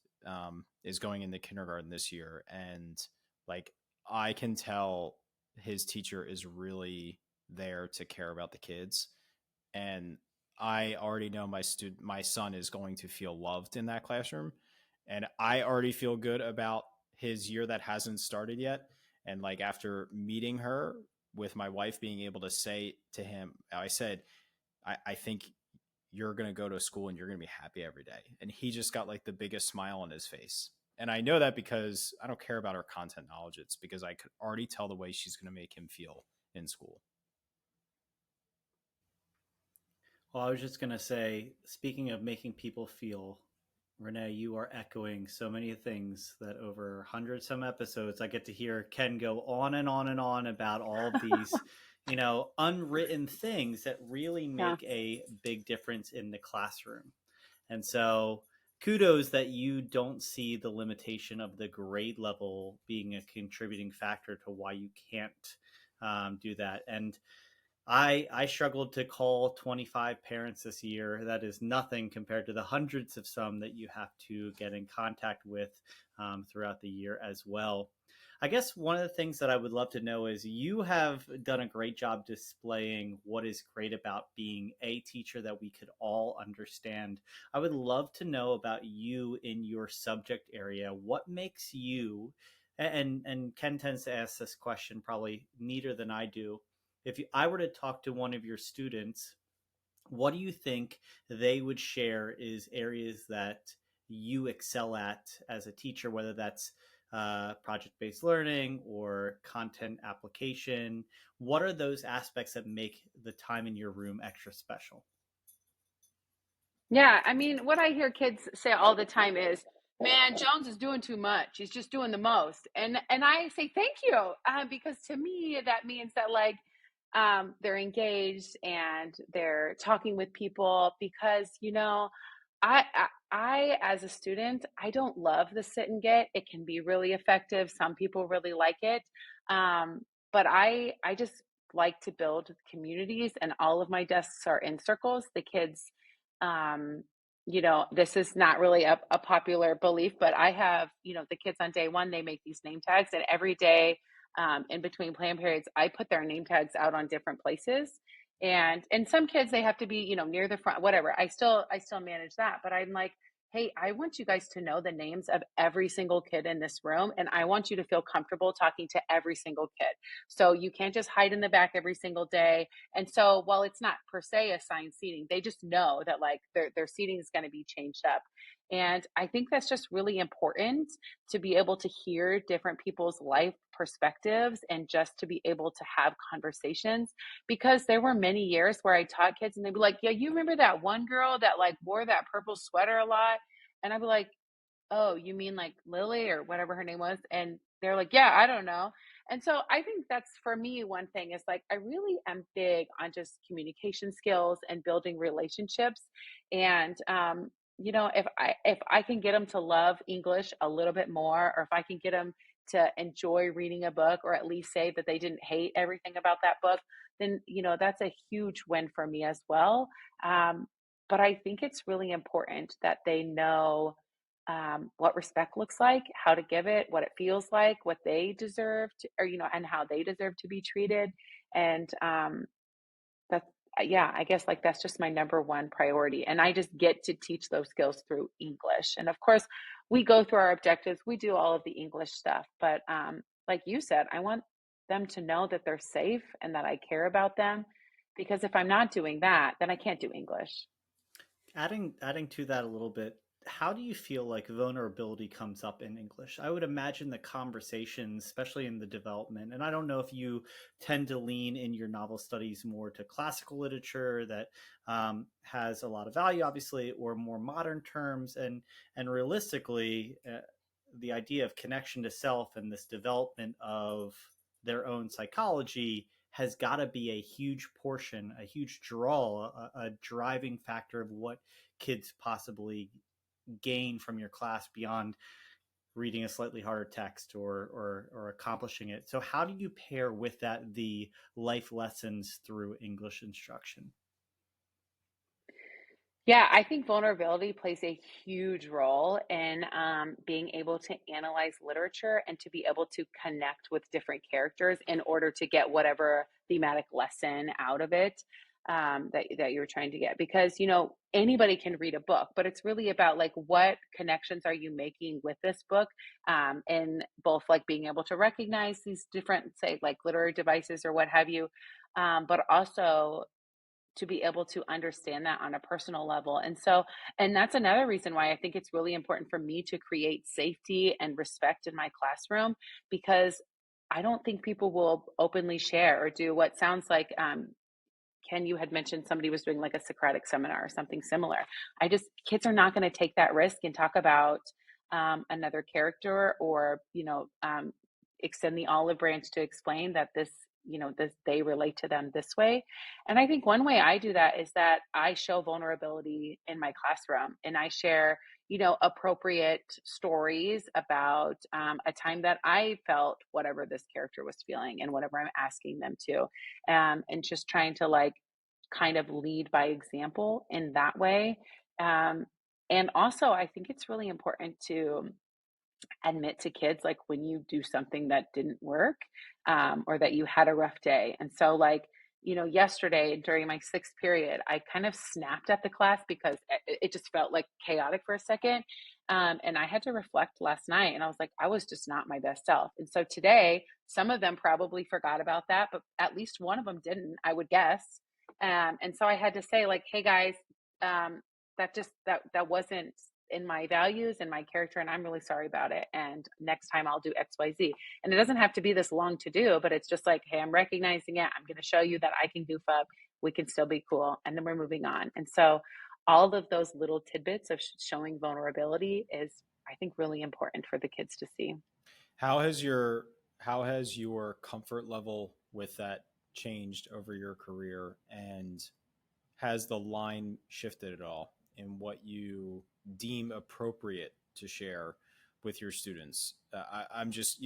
is going into kindergarten this year, and like I can tell his teacher is really there to care about the kids, and I already know my son is going to feel loved in that classroom, and I already feel good about his year that hasn't started yet. And like after meeting her with my wife being able to say to him, I said, I think you're going to go to school and you're going to be happy every day. And he just got like the biggest smile on his face. And I know that because I don't care about her content knowledge. It's because I could already tell the way she's going to make him feel in school. Well, I was just going to say, speaking of making people feel, Renee, you are echoing so many things that over 100 some episodes, I get to hear Ken go on and on and on about all of these, unwritten things that really make a big difference in the classroom. And so kudos that you don't see the limitation of the grade level being a contributing factor to why you can't do that. And I struggled to call 25 parents this year. That is nothing compared to the hundreds of some that you have to get in contact with throughout the year as well. I guess one of the things that I would love to know is you have done a great job displaying what is great about being a teacher that we could all understand. I would love to know about you in your subject area. What makes you, and Ken tends to ask this question probably neater than I do. If I were to talk to one of your students, what do you think they would share is areas that you excel at as a teacher, whether that's project-based learning or content application? What are those aspects that make the time in your room extra special? Yeah, I mean, what I hear kids say all the time is, "Man, Jones is doing too much. He's just doing the most." And I say, "Thank you," because to me that means that like they're engaged and they're talking with people. Because I as a student, I don't love the sit and get. It can be really effective. Some people really like it, but I just like to build communities, and all of my desks are in circles. The kids um, this is not really a popular belief, but I have, the kids on day one, they make these name tags, and every day in between plan periods, I put their name tags out on different places. And some kids, they have to be, near the front, whatever. I still manage that, but I'm like, hey, I want you guys to know the names of every single kid in this room, and I want you to feel comfortable talking to every single kid. So you can't just hide in the back every single day. And so while it's not per se assigned seating, they just know that like their seating is going to be changed up. And I think that's just really important to be able to hear different people's life perspectives and just to be able to have conversations. Because there were many years where I taught kids and they'd be like, "Yeah, you remember that one girl that like wore that purple sweater a lot?" And I'd be like, "Oh, you mean like Lily or whatever her name was?" And they're like, "Yeah, I don't know." And so I think that's for me one thing is like I really am big on just communication skills and building relationships. And if I can get them to love English a little bit more, or if I can get them to enjoy reading a book, or at least say that they didn't hate everything about that book, then that's a huge win for me as well. Um, but I think it's really important that they know what respect looks like, how to give it, what it feels like, what they deserve to, or and how they deserve to be treated. And that's yeah, I guess like that's just my number one priority. And I just get to teach those skills through English. And of course, we go through our objectives. We do all of the English stuff, but like you said, I want them to know that they're safe and that I care about them. Because if I'm not doing that, then I can't do English. Adding to that a little bit, how do you feel like vulnerability comes up in English? I would imagine the conversations, especially in the development, and I don't know if you tend to lean in your novel studies more to classical literature that has a lot of value, obviously, or more modern terms, and realistically, the idea of connection to self and this development of their own psychology has got to be a huge portion, a huge draw, a driving factor of what kids possibly gain from your class beyond reading a slightly harder text or accomplishing it. So how do you pair with that the life lessons through English instruction? Yeah, I think vulnerability plays a huge role in being able to analyze literature and to be able to connect with different characters in order to get whatever thematic lesson out of it, that you're trying to get. Because anybody can read a book, but it's really about like what connections are you making with this book, and both like being able to recognize these different, say, like literary devices or what have you, but also to be able to understand that on a personal level. And that's another reason why I think it's really important for me to create safety and respect in my classroom, because I don't think people will openly share or do what sounds like, Ken, you had mentioned somebody was doing like a Socratic seminar or something similar. Kids are not going to take that risk and talk about another character, or, extend the olive branch to explain that they relate to them this way. And I think one way I do that is that I show vulnerability in my classroom, and I share, appropriate stories about a time that I felt whatever this character was feeling and whatever I'm asking them to, and just trying to like kind of lead by example in that way. Um, and also, I think it's really important to admit to kids like when you do something that didn't work, or that you had a rough day. And so, like, yesterday during my sixth period, I kind of snapped at the class because it just felt like chaotic for a second. And I had to reflect last night, and I was like, I was just not my best self. And so today, some of them probably forgot about that, but at least one of them didn't, I would guess. And so I had to say, like, hey guys, that wasn't in my values and my character, and I'm really sorry about it. And next time I'll do XYZ. And it doesn't have to be this long to do, but it's just like, hey, I'm recognizing it. I'm going to show you that I can goof up. We can still be cool. And then we're moving on. And so all of those little tidbits of showing vulnerability is, I think, really important for the kids to see. How has your comfort level with that changed over your career, and has the line shifted at all in what you deem appropriate to share with your students? I'm just,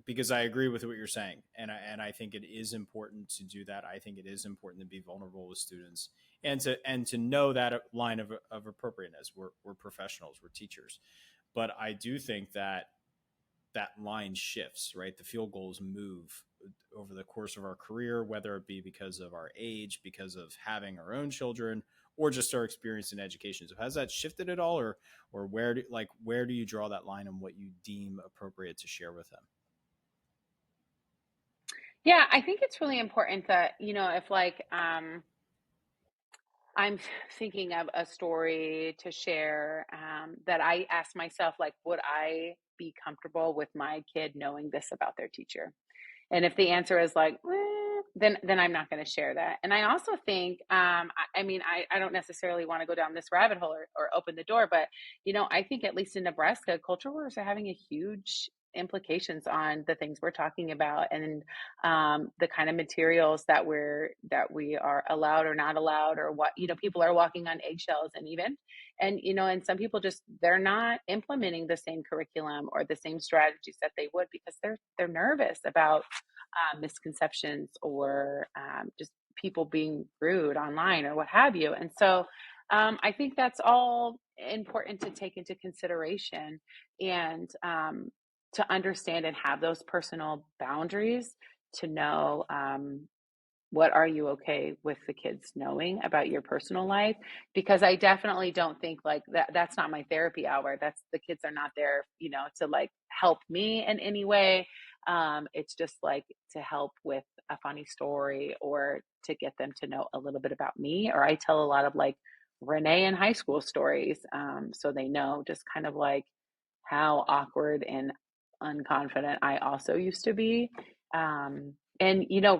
because I agree with what you're saying, and I think it is important to do that. I think it is important to be vulnerable with students, and to know that line of appropriateness. We're professionals, we're teachers, but I do think that that line shifts, right? The field goals move over the course of our career, whether it be because of our age, because of having our own children, or just our experience in education. So has that shifted at all, or where do you draw that line on what you deem appropriate to share with them? Yeah, I think it's really important that, if like, I'm thinking of a story to share, that I ask myself, like, would I be comfortable with my kid knowing this about their teacher? And if the answer is like, then I'm not going to share that. And I also think, I mean, I don't necessarily want to go down this rabbit hole, or open the door, but I think at least in Nebraska, culture wars are having a huge implications on the things we're talking about, and the kind of materials that we are allowed or not allowed, or what people are walking on eggshells, and some people just, they're not implementing the same curriculum or the same strategies that they would, because they're nervous about misconceptions, or just people being rude online or what have you. And so I think that's all important to take into consideration, and to understand and have those personal boundaries, to know, what are you okay with the kids knowing about your personal life. Because I definitely don't think like that's not my therapy hour. That's, the kids are not there, to like help me in any way. It's just like to help with a funny story, or to get them to know a little bit about me. Or I tell a lot of like Renee in high school stories, so they know just kind of like how awkward and unconfident I also used to be. And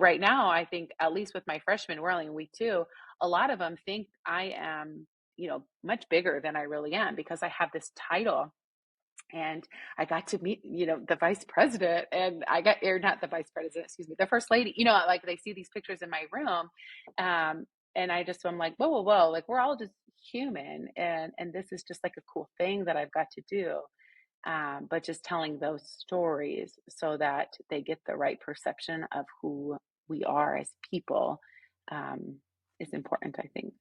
right now, I think at least with my freshmen, we're only in week 2, a lot of them think I am, much bigger than I really am, because I have this title. And I got to meet, the vice president, and or not the vice president, excuse me, the first lady, like they see these pictures in my room. And I'm like, whoa, whoa, whoa, like we're all just human. And this is just like a cool thing that I've got to do. but just telling those stories so that they get the right perception of who we are as people is important, I think.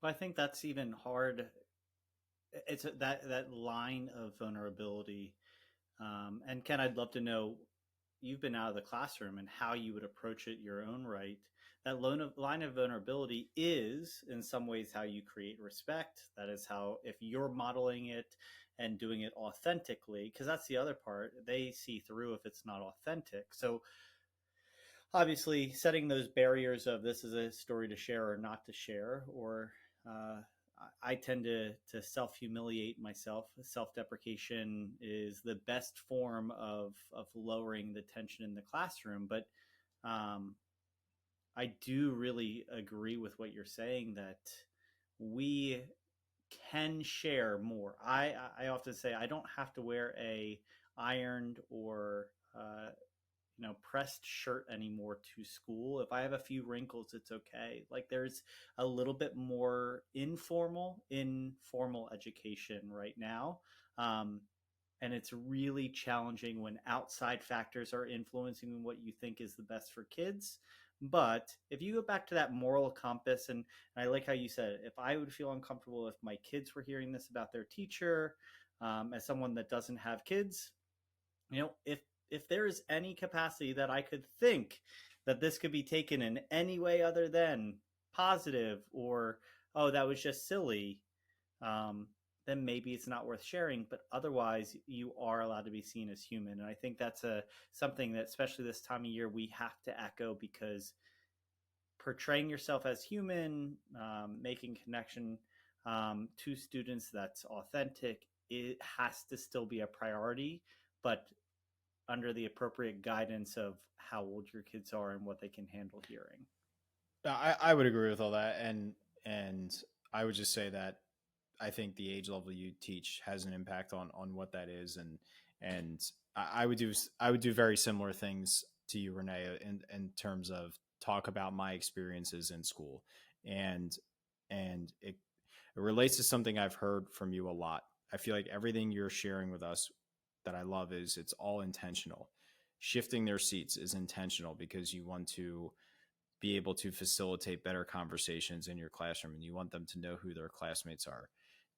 Well, I think that's even hard. It's that line of vulnerability. And Ken, I'd love to know, you've been out of the classroom and how you would approach it your own right. That line of vulnerability is in some ways how you create respect. That is how, if you're modeling it and doing it authentically, because that's the other part, they see through if it's not authentic. So obviously setting those barriers of this is a story to share or not to share, or uh, I tend to self-humiliate myself. Self-deprecation is the best form of lowering the tension in the classroom. But I do really agree with what you're saying, that we can share more. I often say I don't have to wear a ironed or pressed shirt anymore to school. If I have a few wrinkles, it's okay. Like, there's a little bit more informal education right now. And it's really challenging when outside factors are influencing what you think is the best for kids. But if you go back to that moral compass, and I like how you said, if I would feel uncomfortable if my kids were hearing this about their teacher, as someone that doesn't have kids, if there is any capacity that I could think that this could be taken in any way other than positive, or, oh, that was just silly, then maybe it's not worth sharing. But otherwise, you are allowed to be seen as human. And I think that's something that, especially this time of year, we have to echo, because portraying yourself as human, making connection to students that's authentic, it has to still be a priority, but under the appropriate guidance of how old your kids are and what they can handle hearing. I would agree with all that, and I would just say that I think the age level you teach has an impact on what that is, and I would do very similar things to you, Renee, in terms of talk about my experiences in school, and it relates to something I've heard from you a lot. I feel like everything you're sharing with us that I love is it's all intentional. Shifting their seats is intentional because you want to be able to facilitate better conversations in your classroom, and you want them to know who their classmates are.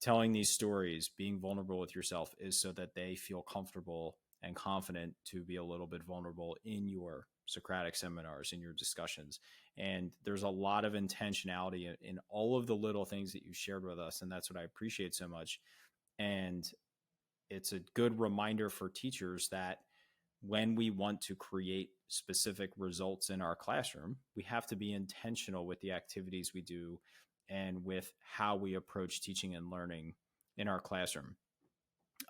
Telling these stories, being vulnerable with yourself, is so that they feel comfortable and confident to be a little bit vulnerable in your Socratic seminars, in your discussions. And there's a lot of intentionality in all of the little things that you shared with us, and that's what I appreciate so much. And it's a good reminder for teachers that when we want to create specific results in our classroom, we have to be intentional with the activities we do and with how we approach teaching and learning in our classroom.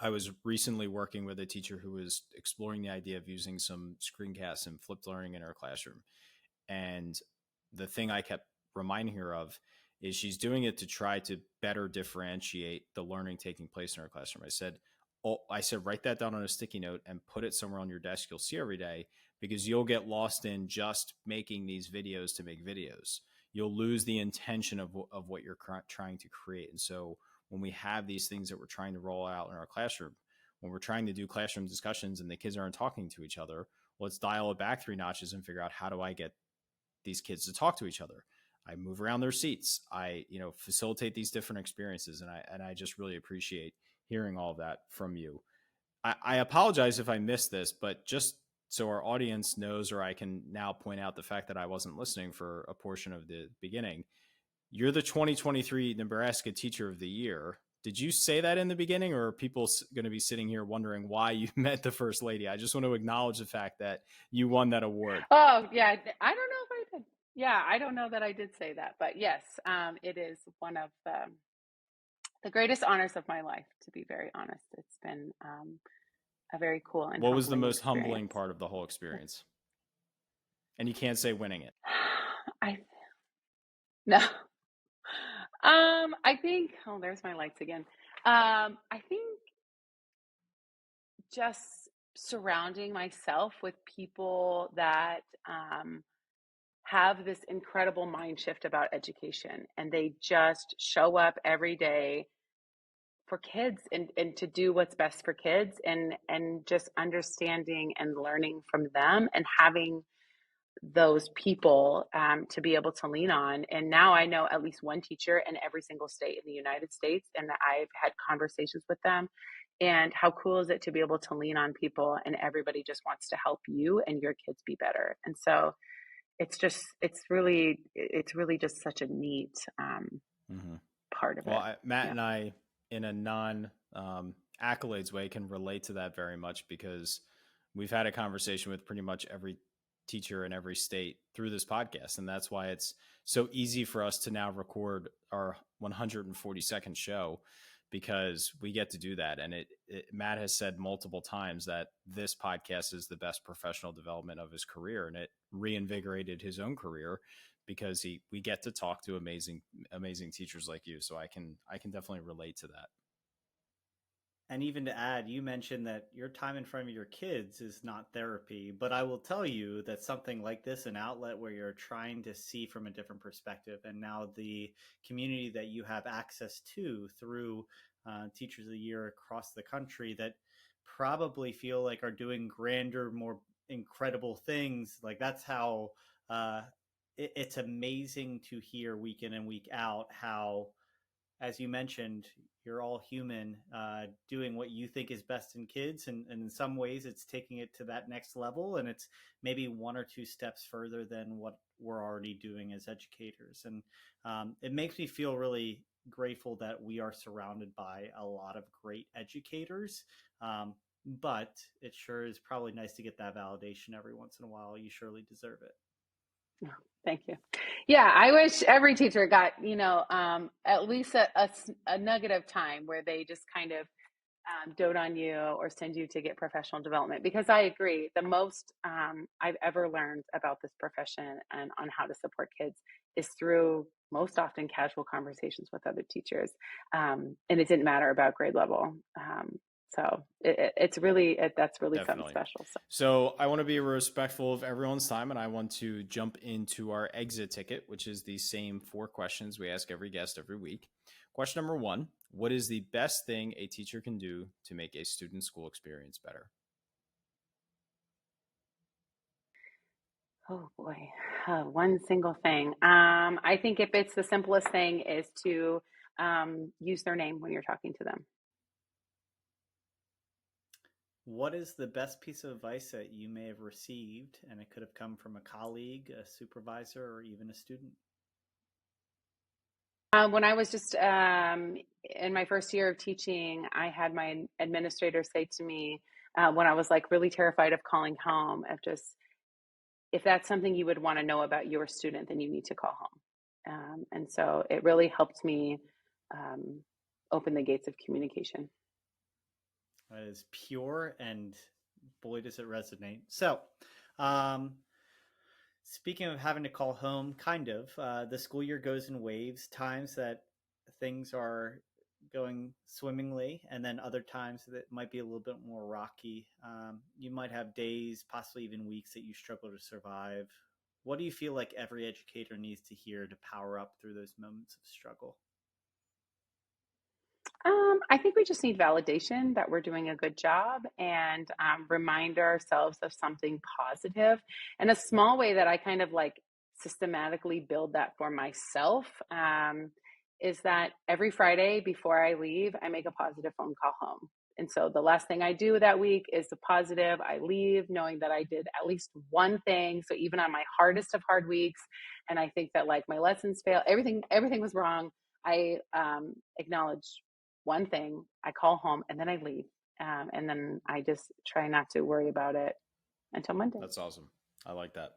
I was recently working with a teacher who was exploring the idea of using some screencasts and flipped learning in her classroom. And the thing I kept reminding her of is she's doing it to try to better differentiate the learning taking place in her classroom. I said, write that down on a sticky note and put it somewhere on your desk you'll see every day, because you'll get lost in just making these videos to make videos. You'll lose the intention of what you're trying to create. And so when we have these things that we're trying to roll out in our classroom, when we're trying to do classroom discussions and the kids aren't talking to each other, let's dial it back 3 notches and figure out, how do I get these kids to talk to each other? I move around their seats. I, facilitate these different experiences. And I just really appreciate hearing all of that from you. I apologize if I missed this, but just so our audience knows, or I can now point out the fact that I wasn't listening for a portion of the beginning, you're the 2023 Nebraska Teacher of the Year. Did you say that in the beginning, or are people going to be sitting here wondering why you met the First Lady? I just want to acknowledge the fact that you won that award. Oh, yeah. I don't know if I did. Yeah, I don't know that I did say that, but yes, it is one of the greatest honors of my life, to be very honest. It's been a very cool and what was the most experience. humbling part of the whole experience? And you can't say winning it. No. I think, oh, there's my lights again. I think just surrounding myself with people that have this incredible mind shift about education, and they just show up every day for kids and to do what's best for kids and just understanding and learning from them and having those people to be able to lean on. And now I know at least one teacher in every single state in the United States, and I've had conversations with them. And how cool is it to be able to lean on people and everybody just wants to help you and your kids be better. And so it's really just such a neat part of it. Matt and I, in a non accolades way, can relate to that very much, because we've had a conversation with pretty much every teacher in every state through this podcast. And that's why it's so easy for us to now record our 142nd show, because we get to do that. And Matt has said multiple times that this podcast is the best professional development of his career, and it reinvigorated his own career because we get to talk to amazing teachers like you. So I can definitely relate to that. And even to add, you mentioned that your time in front of your kids is not therapy, but I will tell you that something like this, an outlet where you're trying to see from a different perspective, and now the community that you have access to through Teachers of the Year across the country that probably feel like are doing grander, more incredible things. Like that's how it's amazing to hear week in and week out how, as you mentioned, you're all human, doing what you think is best in kids. And in some ways it's taking it to that next level. And it's maybe one or two steps further than what we're already doing as educators. And it makes me feel really grateful that we are surrounded by a lot of great educators. But it sure is probably nice to get that validation every once in a while. You surely deserve it. Thank you. Yeah, I wish every teacher got, at least a nugget of time where they just kind of dote on you or send you to get professional development. Because I agree, the most I've ever learned about this profession and on how to support kids is through most often casual conversations with other teachers. And it didn't matter about grade level. So that's really Definitely something special. So I want to be respectful of everyone's time, and I want to jump into our exit ticket, which is the same 4 questions we ask every guest every week. Question number 1, what is the best thing a teacher can do to make a student school experience better? Oh boy, one single thing. I think if it's the simplest thing is to use their name when you're talking to them. What is the best piece of advice that you may have received, and it could have come from a colleague, a supervisor, or even a student? When I was just in my first year of teaching, I had my administrator say to me when I was like really terrified of calling home, if that's something you would want to know about your student, then you need to call home. And so it really helped me open the gates of communication. That is pure, and boy, does it resonate. So, speaking of having to call home, the school year goes in waves, times that things are going swimmingly, and then other times that might be a little bit more rocky. You might have days, possibly even weeks, that you struggle to survive. What do you feel like every educator needs to hear to power up through those moments of struggle? I think we just need validation that we're doing a good job and remind ourselves of something positive. And a small way that I kind of like systematically build that for myself is that every Friday before I leave, I make a positive phone call home. And so the last thing I do that week is a positive. I leave knowing that I did at least one thing. So even on my hardest of hard weeks, and I think that like my lessons fail, everything was wrong, I acknowledge one thing, I call home, and then I leave. And then I just try not to worry about it until Monday. That's awesome. I like that.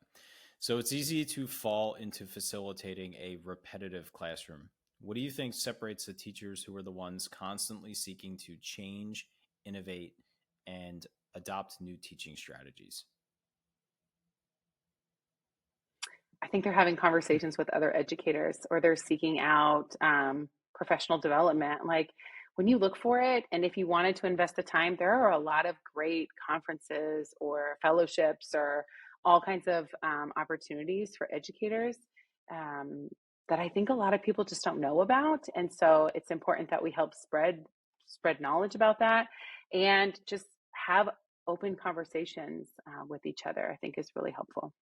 So it's easy to fall into facilitating a repetitive classroom. What do you think separates the teachers who are the ones constantly seeking to change, innovate, and adopt new teaching strategies? I think they're having conversations with other educators, or they're seeking out professional development. Like when you look for it, and if you wanted to invest the time, there are a lot of great conferences or fellowships or all kinds of opportunities for educators that I think a lot of people just don't know about. And so it's important that we help spread spread knowledge about that, and just have open conversations with each other, I think is really helpful.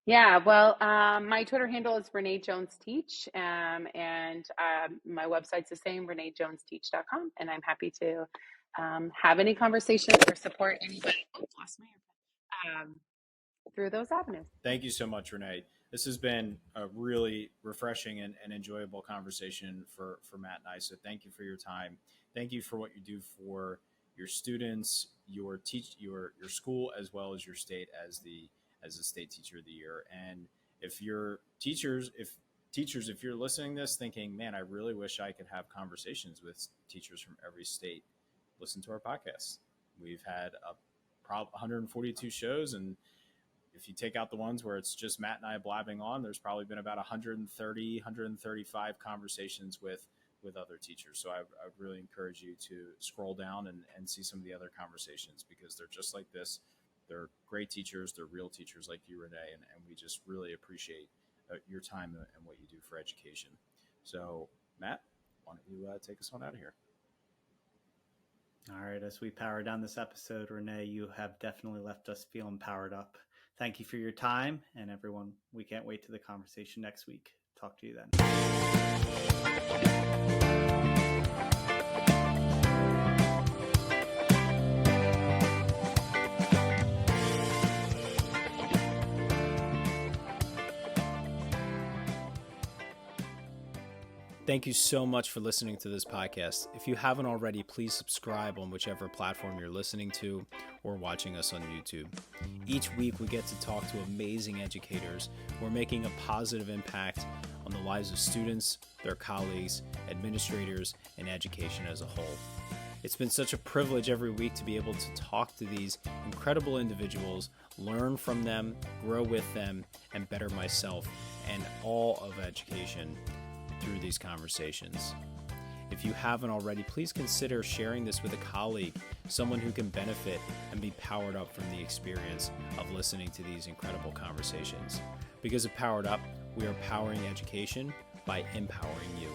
Yeah, well, my Twitter handle is Renee Jones Teach, and my website's the same, reneejonesteach.com, and I'm happy to have any conversations or support anybody. Oh, lost my through those avenues. Thank you so much, Renee. This has been a really refreshing and enjoyable conversation for Matt and I. So thank you for your time. Thank you for what you do for your students, your school, as well as your state as the state teacher of the year. And if you're teachers, if you're listening to this thinking, man, I really wish I could have conversations with teachers from every state, listen to our podcast. We've had 142 shows, and if you take out the ones where it's just Matt and I blabbing on, there's probably been about 130, 135 conversations with other teachers. So I would really encourage you to scroll down and see some of the other conversations, because they're just like this. They're great teachers. They're real teachers like you, Renee, and we just really appreciate your time and what you do for education. So, Matt, why don't you take us on out of here? All right, as we power down this episode, Renee, you have definitely left us feeling powered up. Thank you for your time, and everyone, we can't wait to the conversation next week. Talk to you then. Thank you so much for listening to this podcast. If you haven't already, please subscribe on whichever platform you're listening to or watching us on YouTube. Each week, we get to talk to amazing educators who are making a positive impact on the lives of students, their colleagues, administrators, and education as a whole. It's been such a privilege every week to be able to talk to these incredible individuals, learn from them, grow with them, and better myself and all of education through these conversations. If you haven't already, please consider sharing this with a colleague, someone who can benefit and be powered up from the experience of listening to these incredible conversations. Because of Powered Up, we are powering education by empowering you.